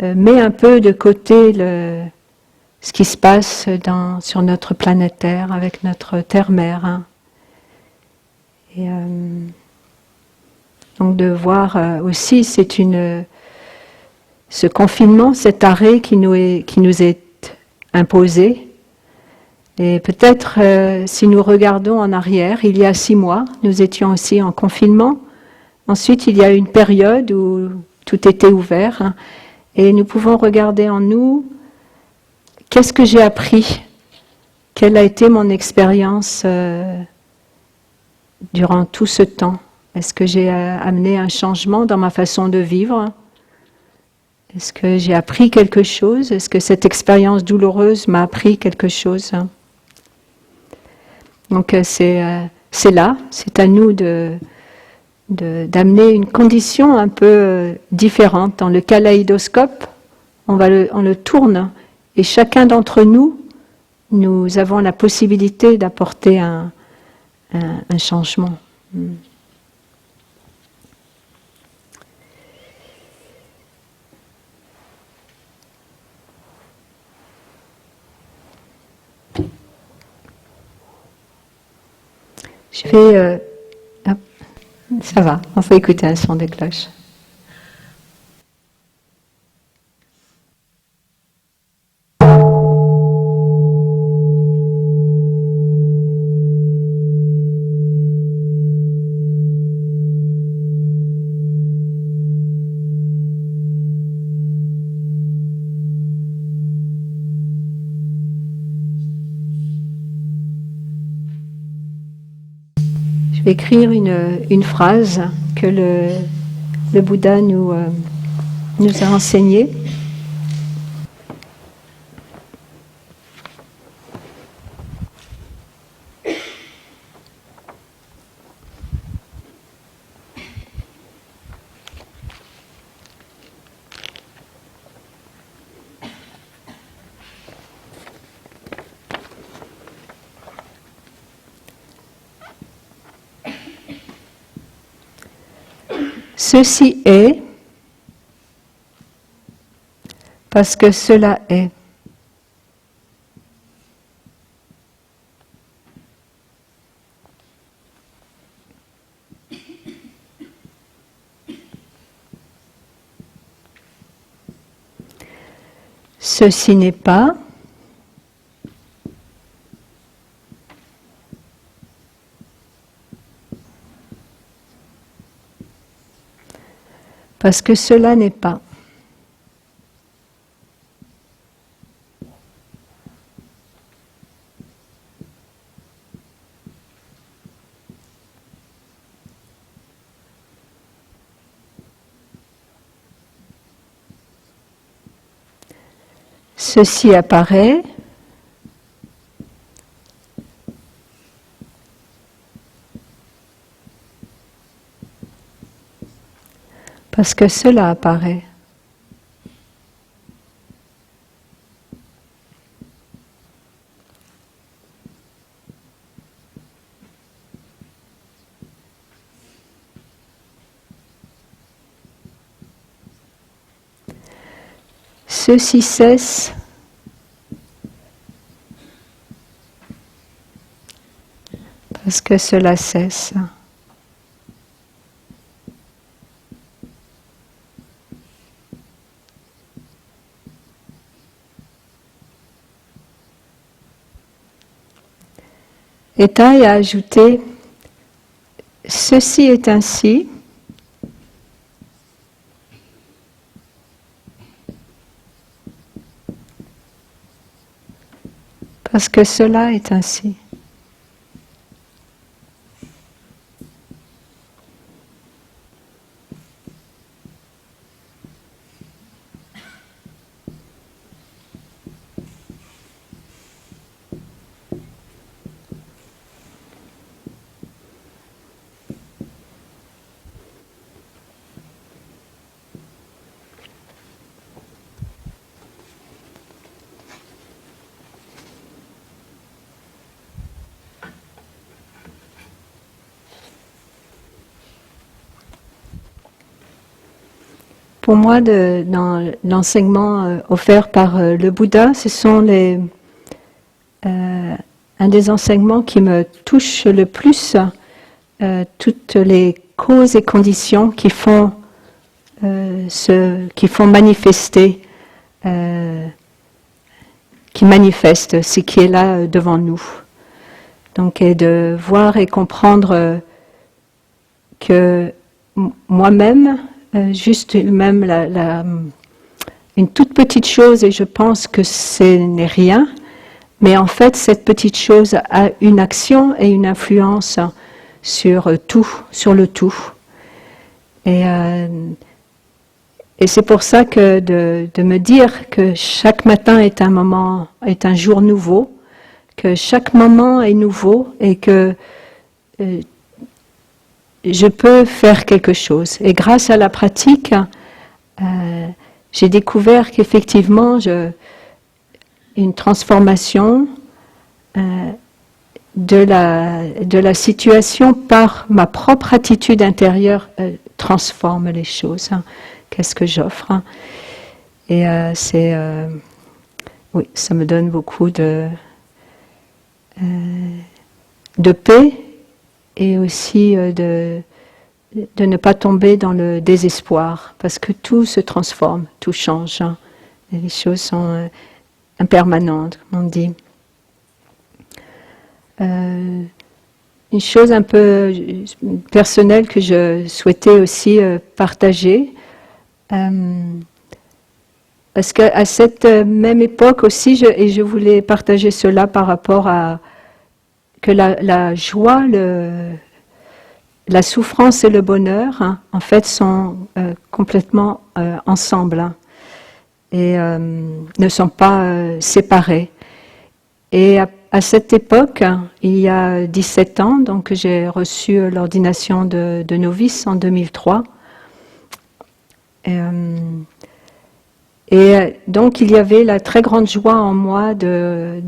met un peu de côté ce qui se passe sur notre planète Terre, avec notre terre-mère. Et donc de voir aussi, ce confinement, cet arrêt qui nous est imposé. Et peut-être si nous regardons en arrière, il y a 6 mois, nous étions aussi en confinement. Ensuite, il y a eu une période où tout était ouvert, hein, et nous pouvons regarder en nous, qu'est-ce que j'ai appris? Quelle a été mon expérience durant tout ce temps? Est-ce que j'ai amené un changement dans ma façon de vivre? Est-ce que j'ai appris quelque chose? Est-ce que cette expérience douloureuse m'a appris quelque chose? Donc c'est là, c'est à nous d'amener une condition un peu différente. Dans le kaléidoscope, on le tourne, et chacun d'entre nous, nous avons la possibilité d'apporter un changement. Je vais... ça va, on peut écouter un son de cloche. Je vais écrire une phrase que le Bouddha nous a enseignée. Ceci est parce que cela est. Ceci n'est pas parce que cela n'est pas. Ceci apparaît parce que cela apparaît. Ceci cesse parce que cela cesse. Et Thaï a ajouté, ceci est ainsi parce que cela est ainsi. Pour moi, dans l'enseignement offert par le Bouddha, ce sont un des enseignements qui me touche le plus toutes les causes et conditions qui font manifester, qui manifestent ce qui est là devant nous. Donc, et de voir et comprendre que moi-même, juste même une toute petite chose, et je pense que ce n'est rien, mais en fait, cette petite chose a une action et une influence sur tout, sur le tout. Et c'est pour ça que de me dire que chaque matin est un jour nouveau, que chaque moment est nouveau et que je peux faire quelque chose. Et grâce à la pratique, j'ai découvert qu'effectivement, une transformation de la situation par ma propre attitude intérieure transforme les choses. Qu'est-ce que j'offre? Et oui, ça me donne beaucoup de paix et aussi de ne pas tomber dans le désespoir, parce que tout se transforme, tout change. Et les choses sont impermanentes, comme on dit. Une chose un peu personnelle que je souhaitais aussi partager, parce qu'à cette même époque aussi, je voulais partager cela par rapport à que la joie, la souffrance et le bonheur, en fait, sont complètement ensemble et ne sont pas séparés. Et à cette époque, il y a 17 ans, donc j'ai reçu l'ordination de novice en 2003. Et donc il y avait la très grande joie en moi de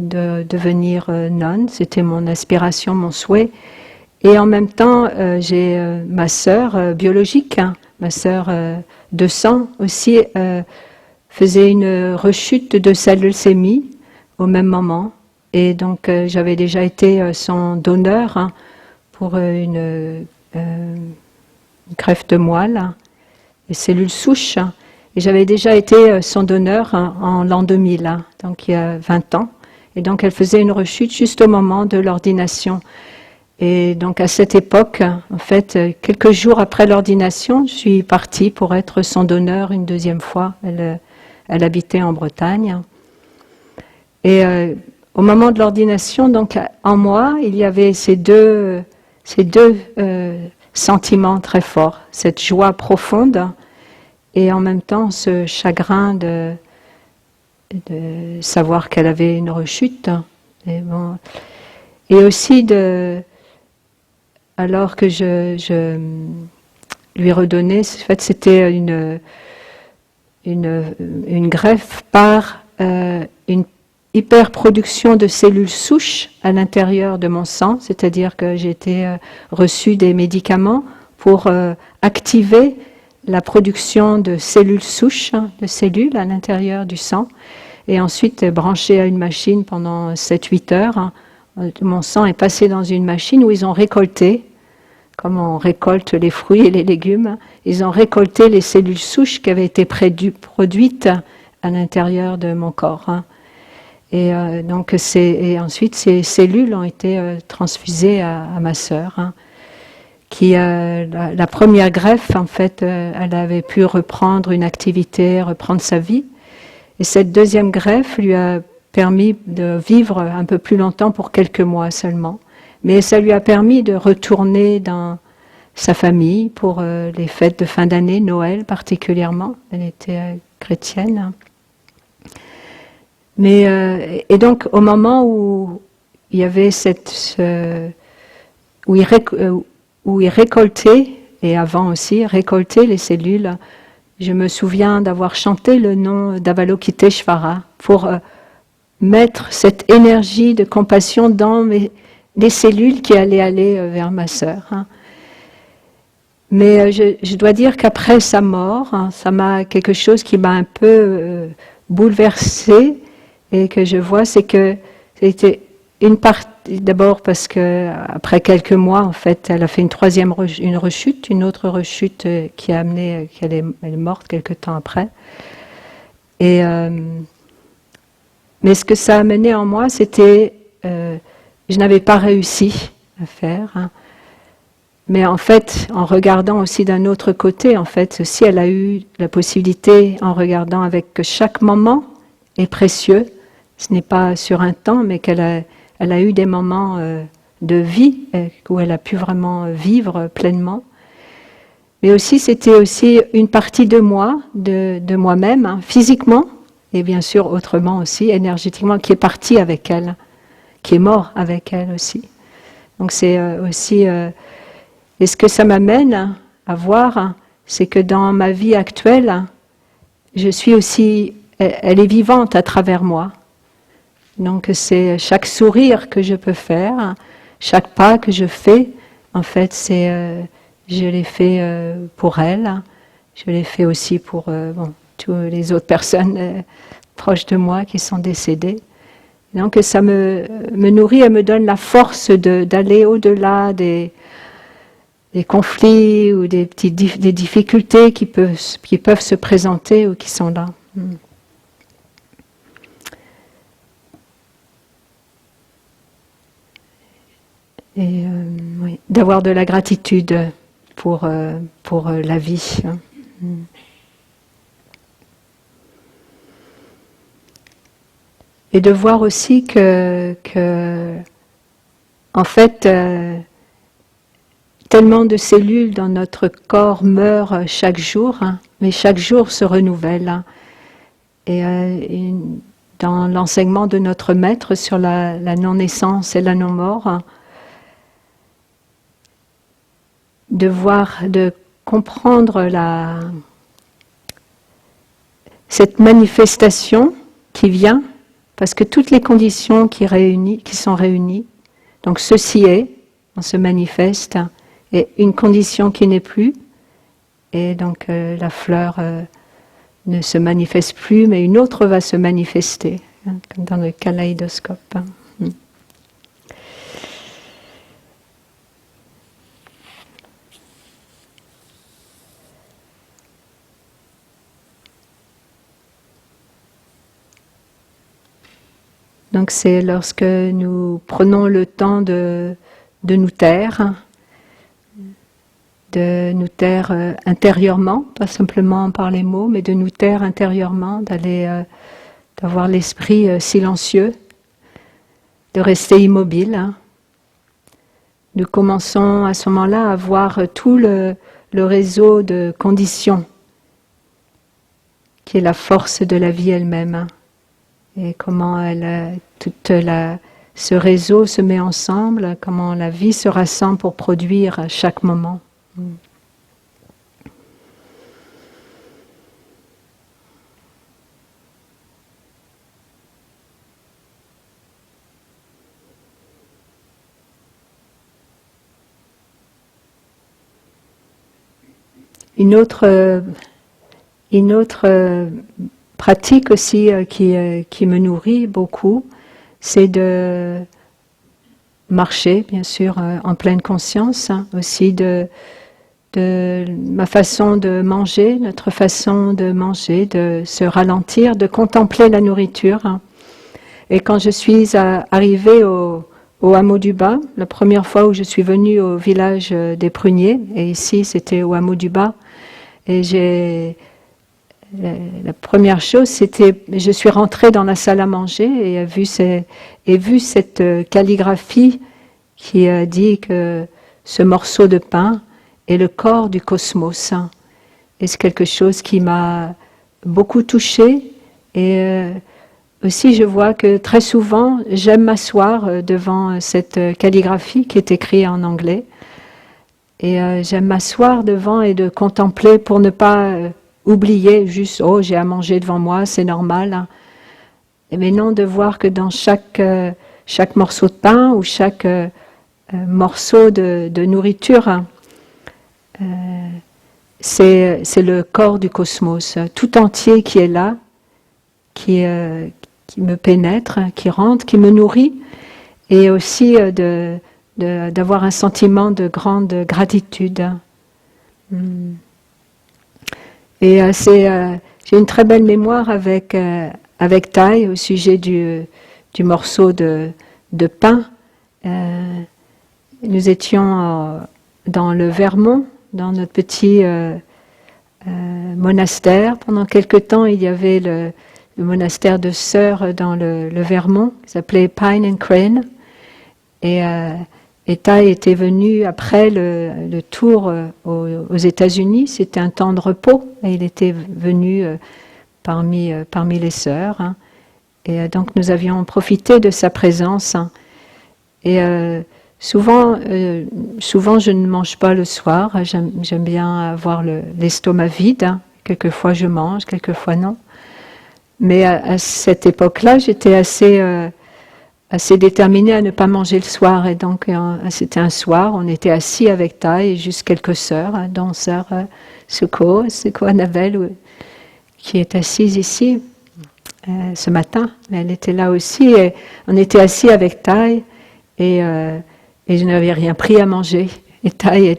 devenir nonne. C'était mon aspiration, mon souhait. Et en même temps, j'ai ma sœur biologique, ma sœur de sang aussi, faisait une rechute de sa leucémie au même moment. Et donc j'avais déjà été son donneur pour une greffe de moelle, des cellules souches. Et j'avais déjà été son donneur en l'an 2000, donc il y a 20 ans. Et donc elle faisait une rechute juste au moment de l'ordination. Et donc à cette époque, en fait, quelques jours après l'ordination, je suis partie pour être son donneur une deuxième fois. Elle habitait en Bretagne. Et au moment de l'ordination, donc en moi, il y avait ces deux sentiments très forts, cette joie profonde et en même temps ce chagrin de savoir qu'elle avait une rechute. Et, bon, et aussi alors que je lui redonnais, en fait, c'était une greffe par une hyperproduction de cellules souches à l'intérieur de mon sang, c'est-à-dire que j'ai été reçu des médicaments pour activer la production de cellules souches, de cellules à l'intérieur du sang, et ensuite branché à une machine pendant 7-8 heures. Mon sang est passé dans une machine où ils ont récolté, comme on récolte les fruits et les légumes, ils ont récolté les cellules souches qui avaient été produites à l'intérieur de mon corps. Et donc et ensuite ces cellules ont été transfusées à ma sœur, qui la première greffe, en fait, elle avait pu reprendre une activité, reprendre sa vie. Et cette deuxième greffe lui a permis de vivre un peu plus longtemps pour quelques mois seulement. Mais ça lui a permis de retourner dans sa famille pour les fêtes de fin d'année, Noël particulièrement. Elle était chrétienne. Mais et donc au moment où il y avait où il récoltait, et avant aussi récoltait les cellules, je me souviens d'avoir chanté le nom d'Avalokiteshvara pour mettre cette énergie de compassion dans les cellules qui allaient aller vers ma sœur. Mais je dois dire qu'après sa mort, ça m'a quelque chose qui m'a un peu bouleversée, et que je vois, c'est que c'était d'abord parce que après quelques mois, en fait, elle a fait une rechute, une autre rechute qui a amené qu'elle elle est morte quelque temps après. Et mais ce que ça a amené en moi, c'était je n'avais pas réussi à faire. Hein. Mais en fait, en regardant aussi d'un autre côté, en fait, si elle a eu la possibilité, en regardant avec que chaque moment est précieux, ce n'est pas sur un temps, mais elle a eu des moments de vie où elle a pu vraiment vivre pleinement. Mais aussi, c'était aussi une partie de moi, de moi-même, hein, physiquement, et bien sûr autrement aussi, énergétiquement, qui est partie avec elle, qui est mort avec elle aussi. Donc c'est aussi... et ce que ça m'amène à voir, c'est que dans ma vie actuelle, je suis aussi... Elle est vivante à travers moi. Donc c'est chaque sourire que je peux faire, chaque pas que je fais, en fait, je l'ai fait pour elle, je l'ai fait aussi pour toutes les autres personnes proches de moi qui sont décédées. Donc ça me nourrit et me donne la force d'aller au-delà des conflits ou des difficultés qui peuvent se présenter ou qui sont là. Et oui, d'avoir de la gratitude pour la vie. Et de voir aussi que en fait, tellement de cellules dans notre corps meurent chaque jour, hein, mais chaque jour se renouvelle. Hein. Et dans l'enseignement de notre maître sur la non-naissance et la non-mort, hein, de comprendre cette manifestation qui vient, parce que toutes les conditions qui sont réunies, donc ceci est, on se manifeste, et une condition qui n'est plus, et donc la fleur ne se manifeste plus, mais une autre va se manifester, hein, comme dans le kaléidoscope. Hein. Donc c'est lorsque nous prenons le temps de nous taire, intérieurement, pas simplement par les mots, mais de nous taire intérieurement, d'avoir l'esprit silencieux, de rester immobile. Hein. Nous commençons à ce moment-là à voir tout le réseau de conditions qui est la force de la vie elle-même. Hein. Et comment ce réseau se met ensemble, comment la vie se rassemble pour produire à chaque moment. Une autre pratique aussi qui me nourrit beaucoup, c'est de marcher, bien sûr, en pleine conscience, hein, aussi de ma façon de manger, notre façon de manger, de se ralentir, de contempler la nourriture. Hein. Et quand je suis arrivée au hameau du Bas, la première fois où je suis venue au village des Pruniers, et ici c'était au hameau du Bas, et la première chose, c'était, je suis rentrée dans la salle à manger et vu cette calligraphie qui dit que ce morceau de pain est le corps du cosmos. Hein. Et c'est quelque chose qui m'a beaucoup touchée. Et aussi, je vois que très souvent, j'aime m'asseoir devant cette calligraphie qui est écrite en anglais. Et j'aime m'asseoir devant et de contempler pour ne pas oublier juste « oh, j'ai à manger devant moi, c'est normal hein. ». Mais non, de voir que dans chaque morceau de pain ou chaque morceau de nourriture, hein, c'est le corps du cosmos, tout entier qui est là, qui me pénètre, qui rentre, qui me nourrit. et aussi d'avoir un sentiment de grande gratitude. Et j'ai une très belle mémoire avec Thay au sujet du morceau de pain. Nous étions dans le Vermont, dans notre petit monastère. Pendant quelque temps, il y avait le monastère de sœurs dans le Vermont, qui s'appelait Pine and Crane. Et Thay était venu après le tour aux États-Unis. C'était un temps de repos. Et il était venu parmi les sœurs. Hein. Et donc nous avions profité de sa présence. Hein. Et souvent, je ne mange pas le soir. J'aime bien avoir l'estomac vide. Hein. Quelquefois je mange, quelquefois non. Mais à cette époque-là, j'étais assez déterminée à ne pas manger le soir. Et donc, c'était un soir, on était assis avec Thay et juste quelques sœurs, dont sœur Suko Annabelle, qui est assise ici ce matin. Elle était là aussi. Et on était assis avec Thay et je n'avais rien pris à manger. Et Thay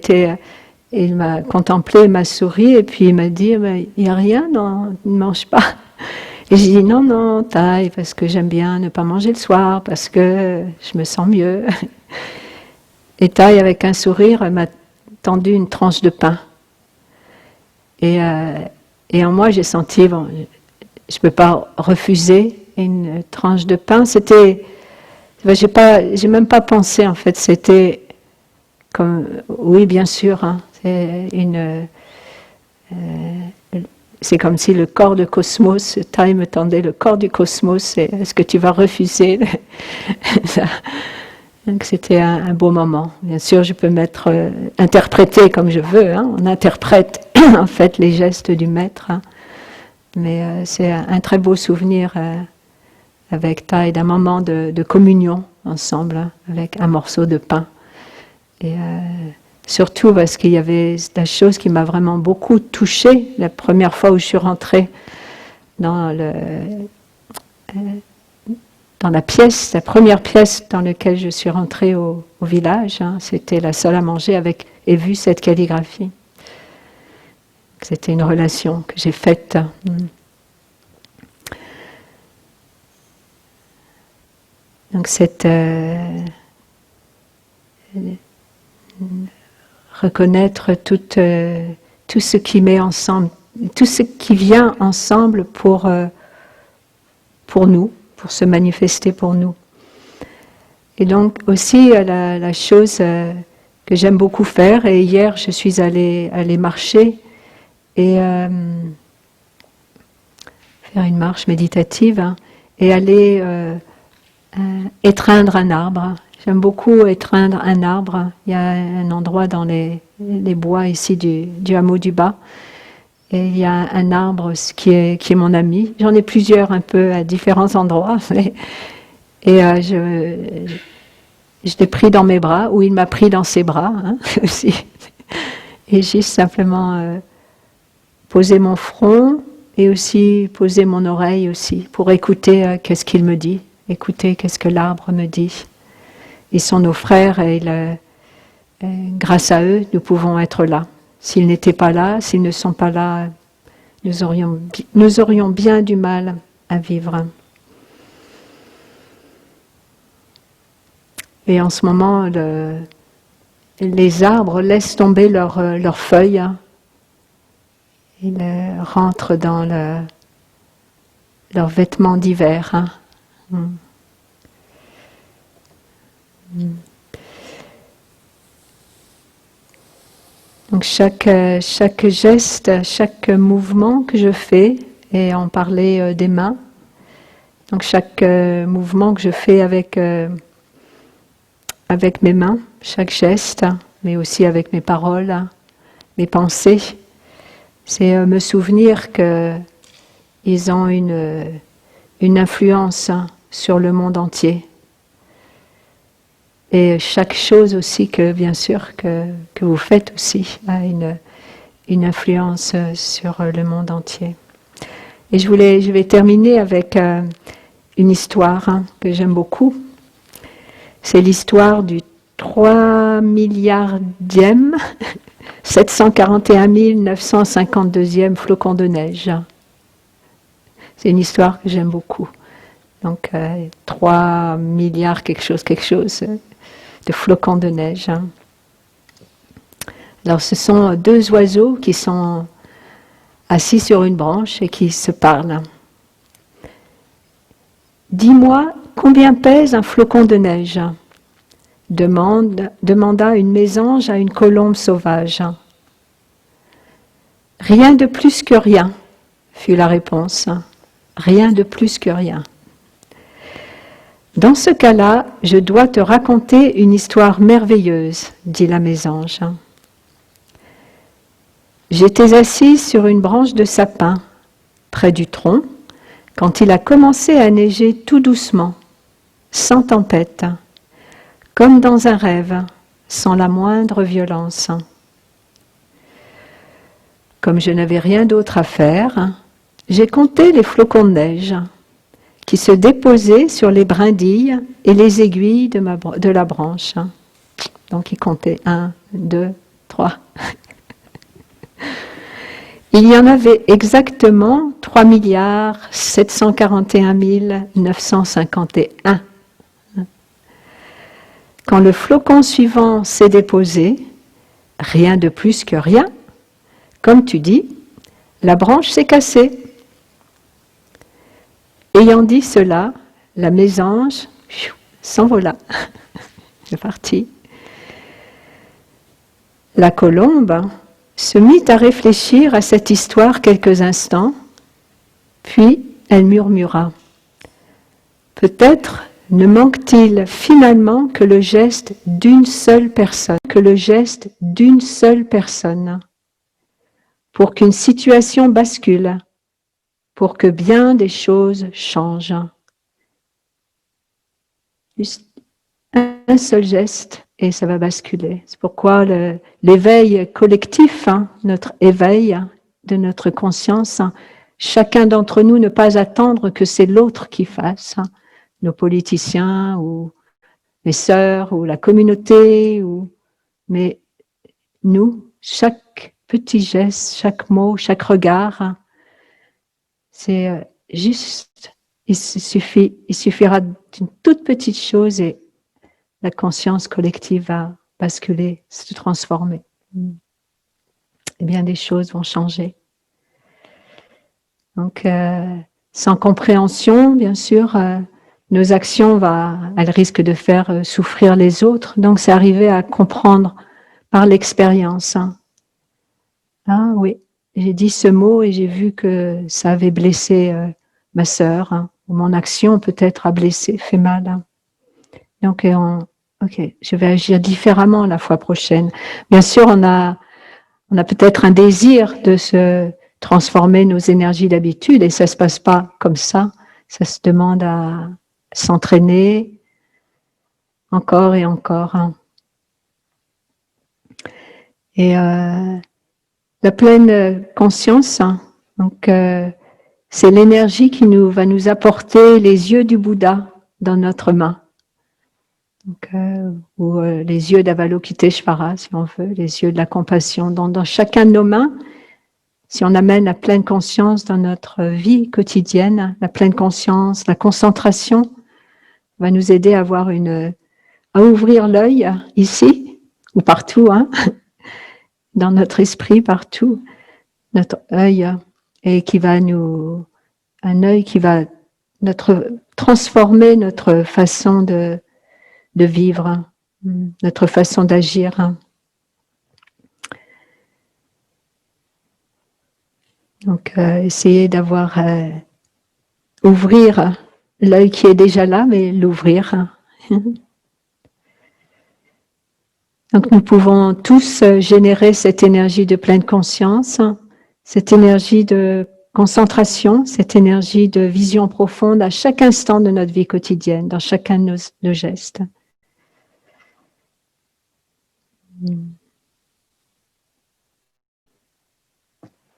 il m'a contemplé, il m'a souri et puis il m'a dit « Il n'y a rien, non, ne mange pas ». Et j'ai dit non, Thay, parce que j'aime bien ne pas manger le soir, parce que je me sens mieux. Et Thay, avec un sourire, m'a tendu une tranche de pain. Et en moi, j'ai senti, bon, je ne peux pas refuser une tranche de pain. C'était, j'ai même pas pensé en fait. C'était comme, oui, bien sûr, hein, c'est comme si le corps de cosmos, Thay me tendait le corps du cosmos, est-ce que tu vas refuser ça? Donc c'était un beau moment. Bien sûr, je peux m'être interprété comme je veux, hein. On interprète en fait les gestes du maître, hein. Mais c'est un très beau souvenir avec Thay, d'un moment de communion ensemble, hein, avec un morceau de pain. Et surtout parce qu'il y avait la chose qui m'a vraiment beaucoup touchée la première fois où je suis rentrée dans la pièce, la première pièce dans laquelle je suis rentrée au village. Hein, c'était la salle à manger et vu cette calligraphie. C'était une relation que j'ai faite. Donc cette reconnaître tout ce qui met ensemble, tout ce qui vient ensemble pour nous, pour se manifester pour nous. Et donc aussi la chose que j'aime beaucoup faire, et hier je suis allée marcher et faire une marche méditative, hein, et aller étreindre un arbre. J'aime beaucoup étreindre un arbre. Il y a un endroit dans les bois ici du hameau du Bas. Et il y a un arbre qui est mon ami. J'en ai plusieurs un peu à différents endroits. Et je l'ai pris dans mes bras, ou il m'a pris dans ses bras, hein, aussi. Et j'ai simplement posé mon front et aussi posé mon oreille aussi pour écouter qu'est-ce qu'il me dit, écouter qu'est-ce que l'arbre me dit. Ils sont nos frères et grâce à eux, nous pouvons être là. S'ils n'étaient pas là, s'ils ne sont pas là, nous aurions bien du mal à vivre. Et en ce moment, les arbres laissent tomber leurs feuilles. Ils rentrent dans leurs vêtements d'hiver. Hein. Donc chaque geste, chaque mouvement que je fais, et on parlait des mains, donc chaque mouvement que je fais avec mes mains, chaque geste, mais aussi avec mes paroles, mes pensées, c'est me souvenir qu'ils ont une influence sur le monde entier. Et chaque chose aussi que, bien sûr, que vous faites aussi a une influence sur le monde entier. Et je vais terminer avec une histoire, hein, que j'aime beaucoup. C'est l'histoire du 3 milliardième, 741 952e flocon de neige. C'est une histoire que j'aime beaucoup. Donc 3 milliards quelque chose de flocons de neige. Alors ce sont deux oiseaux qui sont assis sur une branche et qui se parlent. Dis-moi, combien pèse un flocon de neige ? Demanda une mésange à une colombe sauvage. Rien de plus que rien, fut la réponse. Rien de plus que rien. Dans ce cas-là, je dois te raconter une histoire merveilleuse, dit la mésange. J'étais assise sur une branche de sapin, près du tronc, quand il a commencé à neiger tout doucement, sans tempête, comme dans un rêve, sans la moindre violence. Comme je n'avais rien d'autre à faire, j'ai compté les flocons de neige qui se déposaient sur les brindilles et les aiguilles de la branche. Donc il comptait 1, 2, 3. Il y en avait exactement 3 741 951. Quand le flocon suivant s'est déposé, rien de plus que rien, comme tu dis, la branche s'est cassée. Ayant dit cela, la mésange s'envola. C'est parti. La colombe se mit à réfléchir à cette histoire quelques instants, puis elle murmura. Peut-être ne manque-t-il finalement que le geste d'une seule personne, pour qu'une situation bascule, pour que bien des choses changent. Juste un seul geste et ça va basculer. C'est pourquoi l'éveil collectif, notre éveil de notre conscience, chacun d'entre nous ne pas attendre que c'est l'autre qui fasse, nos politiciens ou mes sœurs ou la communauté, mais nous, chaque petit geste, chaque mot, chaque regard, c'est juste, il suffira d'une toute petite chose et la conscience collective va basculer, se transformer. Et bien des choses vont changer. Donc, sans compréhension, bien sûr, nos actions, elles risquent de faire souffrir les autres. Donc, c'est arriver à comprendre par l'expérience. Ah oui, j'ai dit ce mot et j'ai vu que ça avait blessé ma sœur, ou mon action peut-être a blessé, fait mal. Donc, ok, je vais agir différemment la fois prochaine. Bien sûr, on a peut-être un désir de se transformer nos énergies d'habitude et ça se passe pas comme ça. Ça se demande à s'entraîner encore et encore. Et la pleine conscience, donc c'est l'énergie qui va nous apporter les yeux du Bouddha dans notre main. Donc, ou les yeux d'Avalokiteshvara, si on veut, les yeux de la compassion. Dans chacun de nos mains, si on amène la pleine conscience dans notre vie quotidienne, la pleine conscience, la concentration, va nous aider à ouvrir l'œil ici ou partout, dans notre esprit, partout, notre œil, et un œil qui va transformer notre façon de vivre, notre façon d'agir. Donc, essayer ouvrir l'œil qui est déjà là, mais l'ouvrir. Donc, nous pouvons tous générer cette énergie de pleine conscience, cette énergie de concentration, cette énergie de vision profonde à chaque instant de notre vie quotidienne, dans chacun de nos gestes.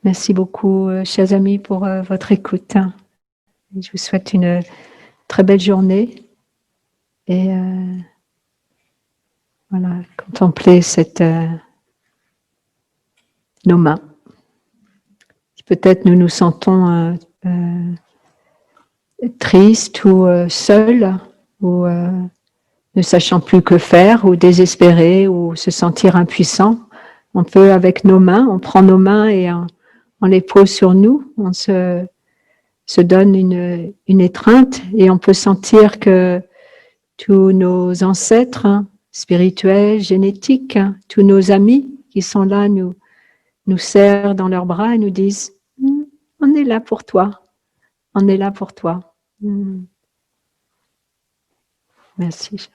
Merci beaucoup, chers amis, pour votre écoute. Je vous souhaite une très belle journée et Voilà, contempler nos mains. Peut-être nous nous sentons tristes ou seuls, ou ne sachant plus que faire, ou désespérés, ou se sentir impuissants. On peut, avec nos mains, on prend nos mains et on les pose sur nous, on se donne une étreinte et on peut sentir que tous nos ancêtres spirituels, génétiques, tous nos amis qui sont là nous serrent dans leurs bras et nous disent « On est là pour toi, on est là pour toi. » Merci.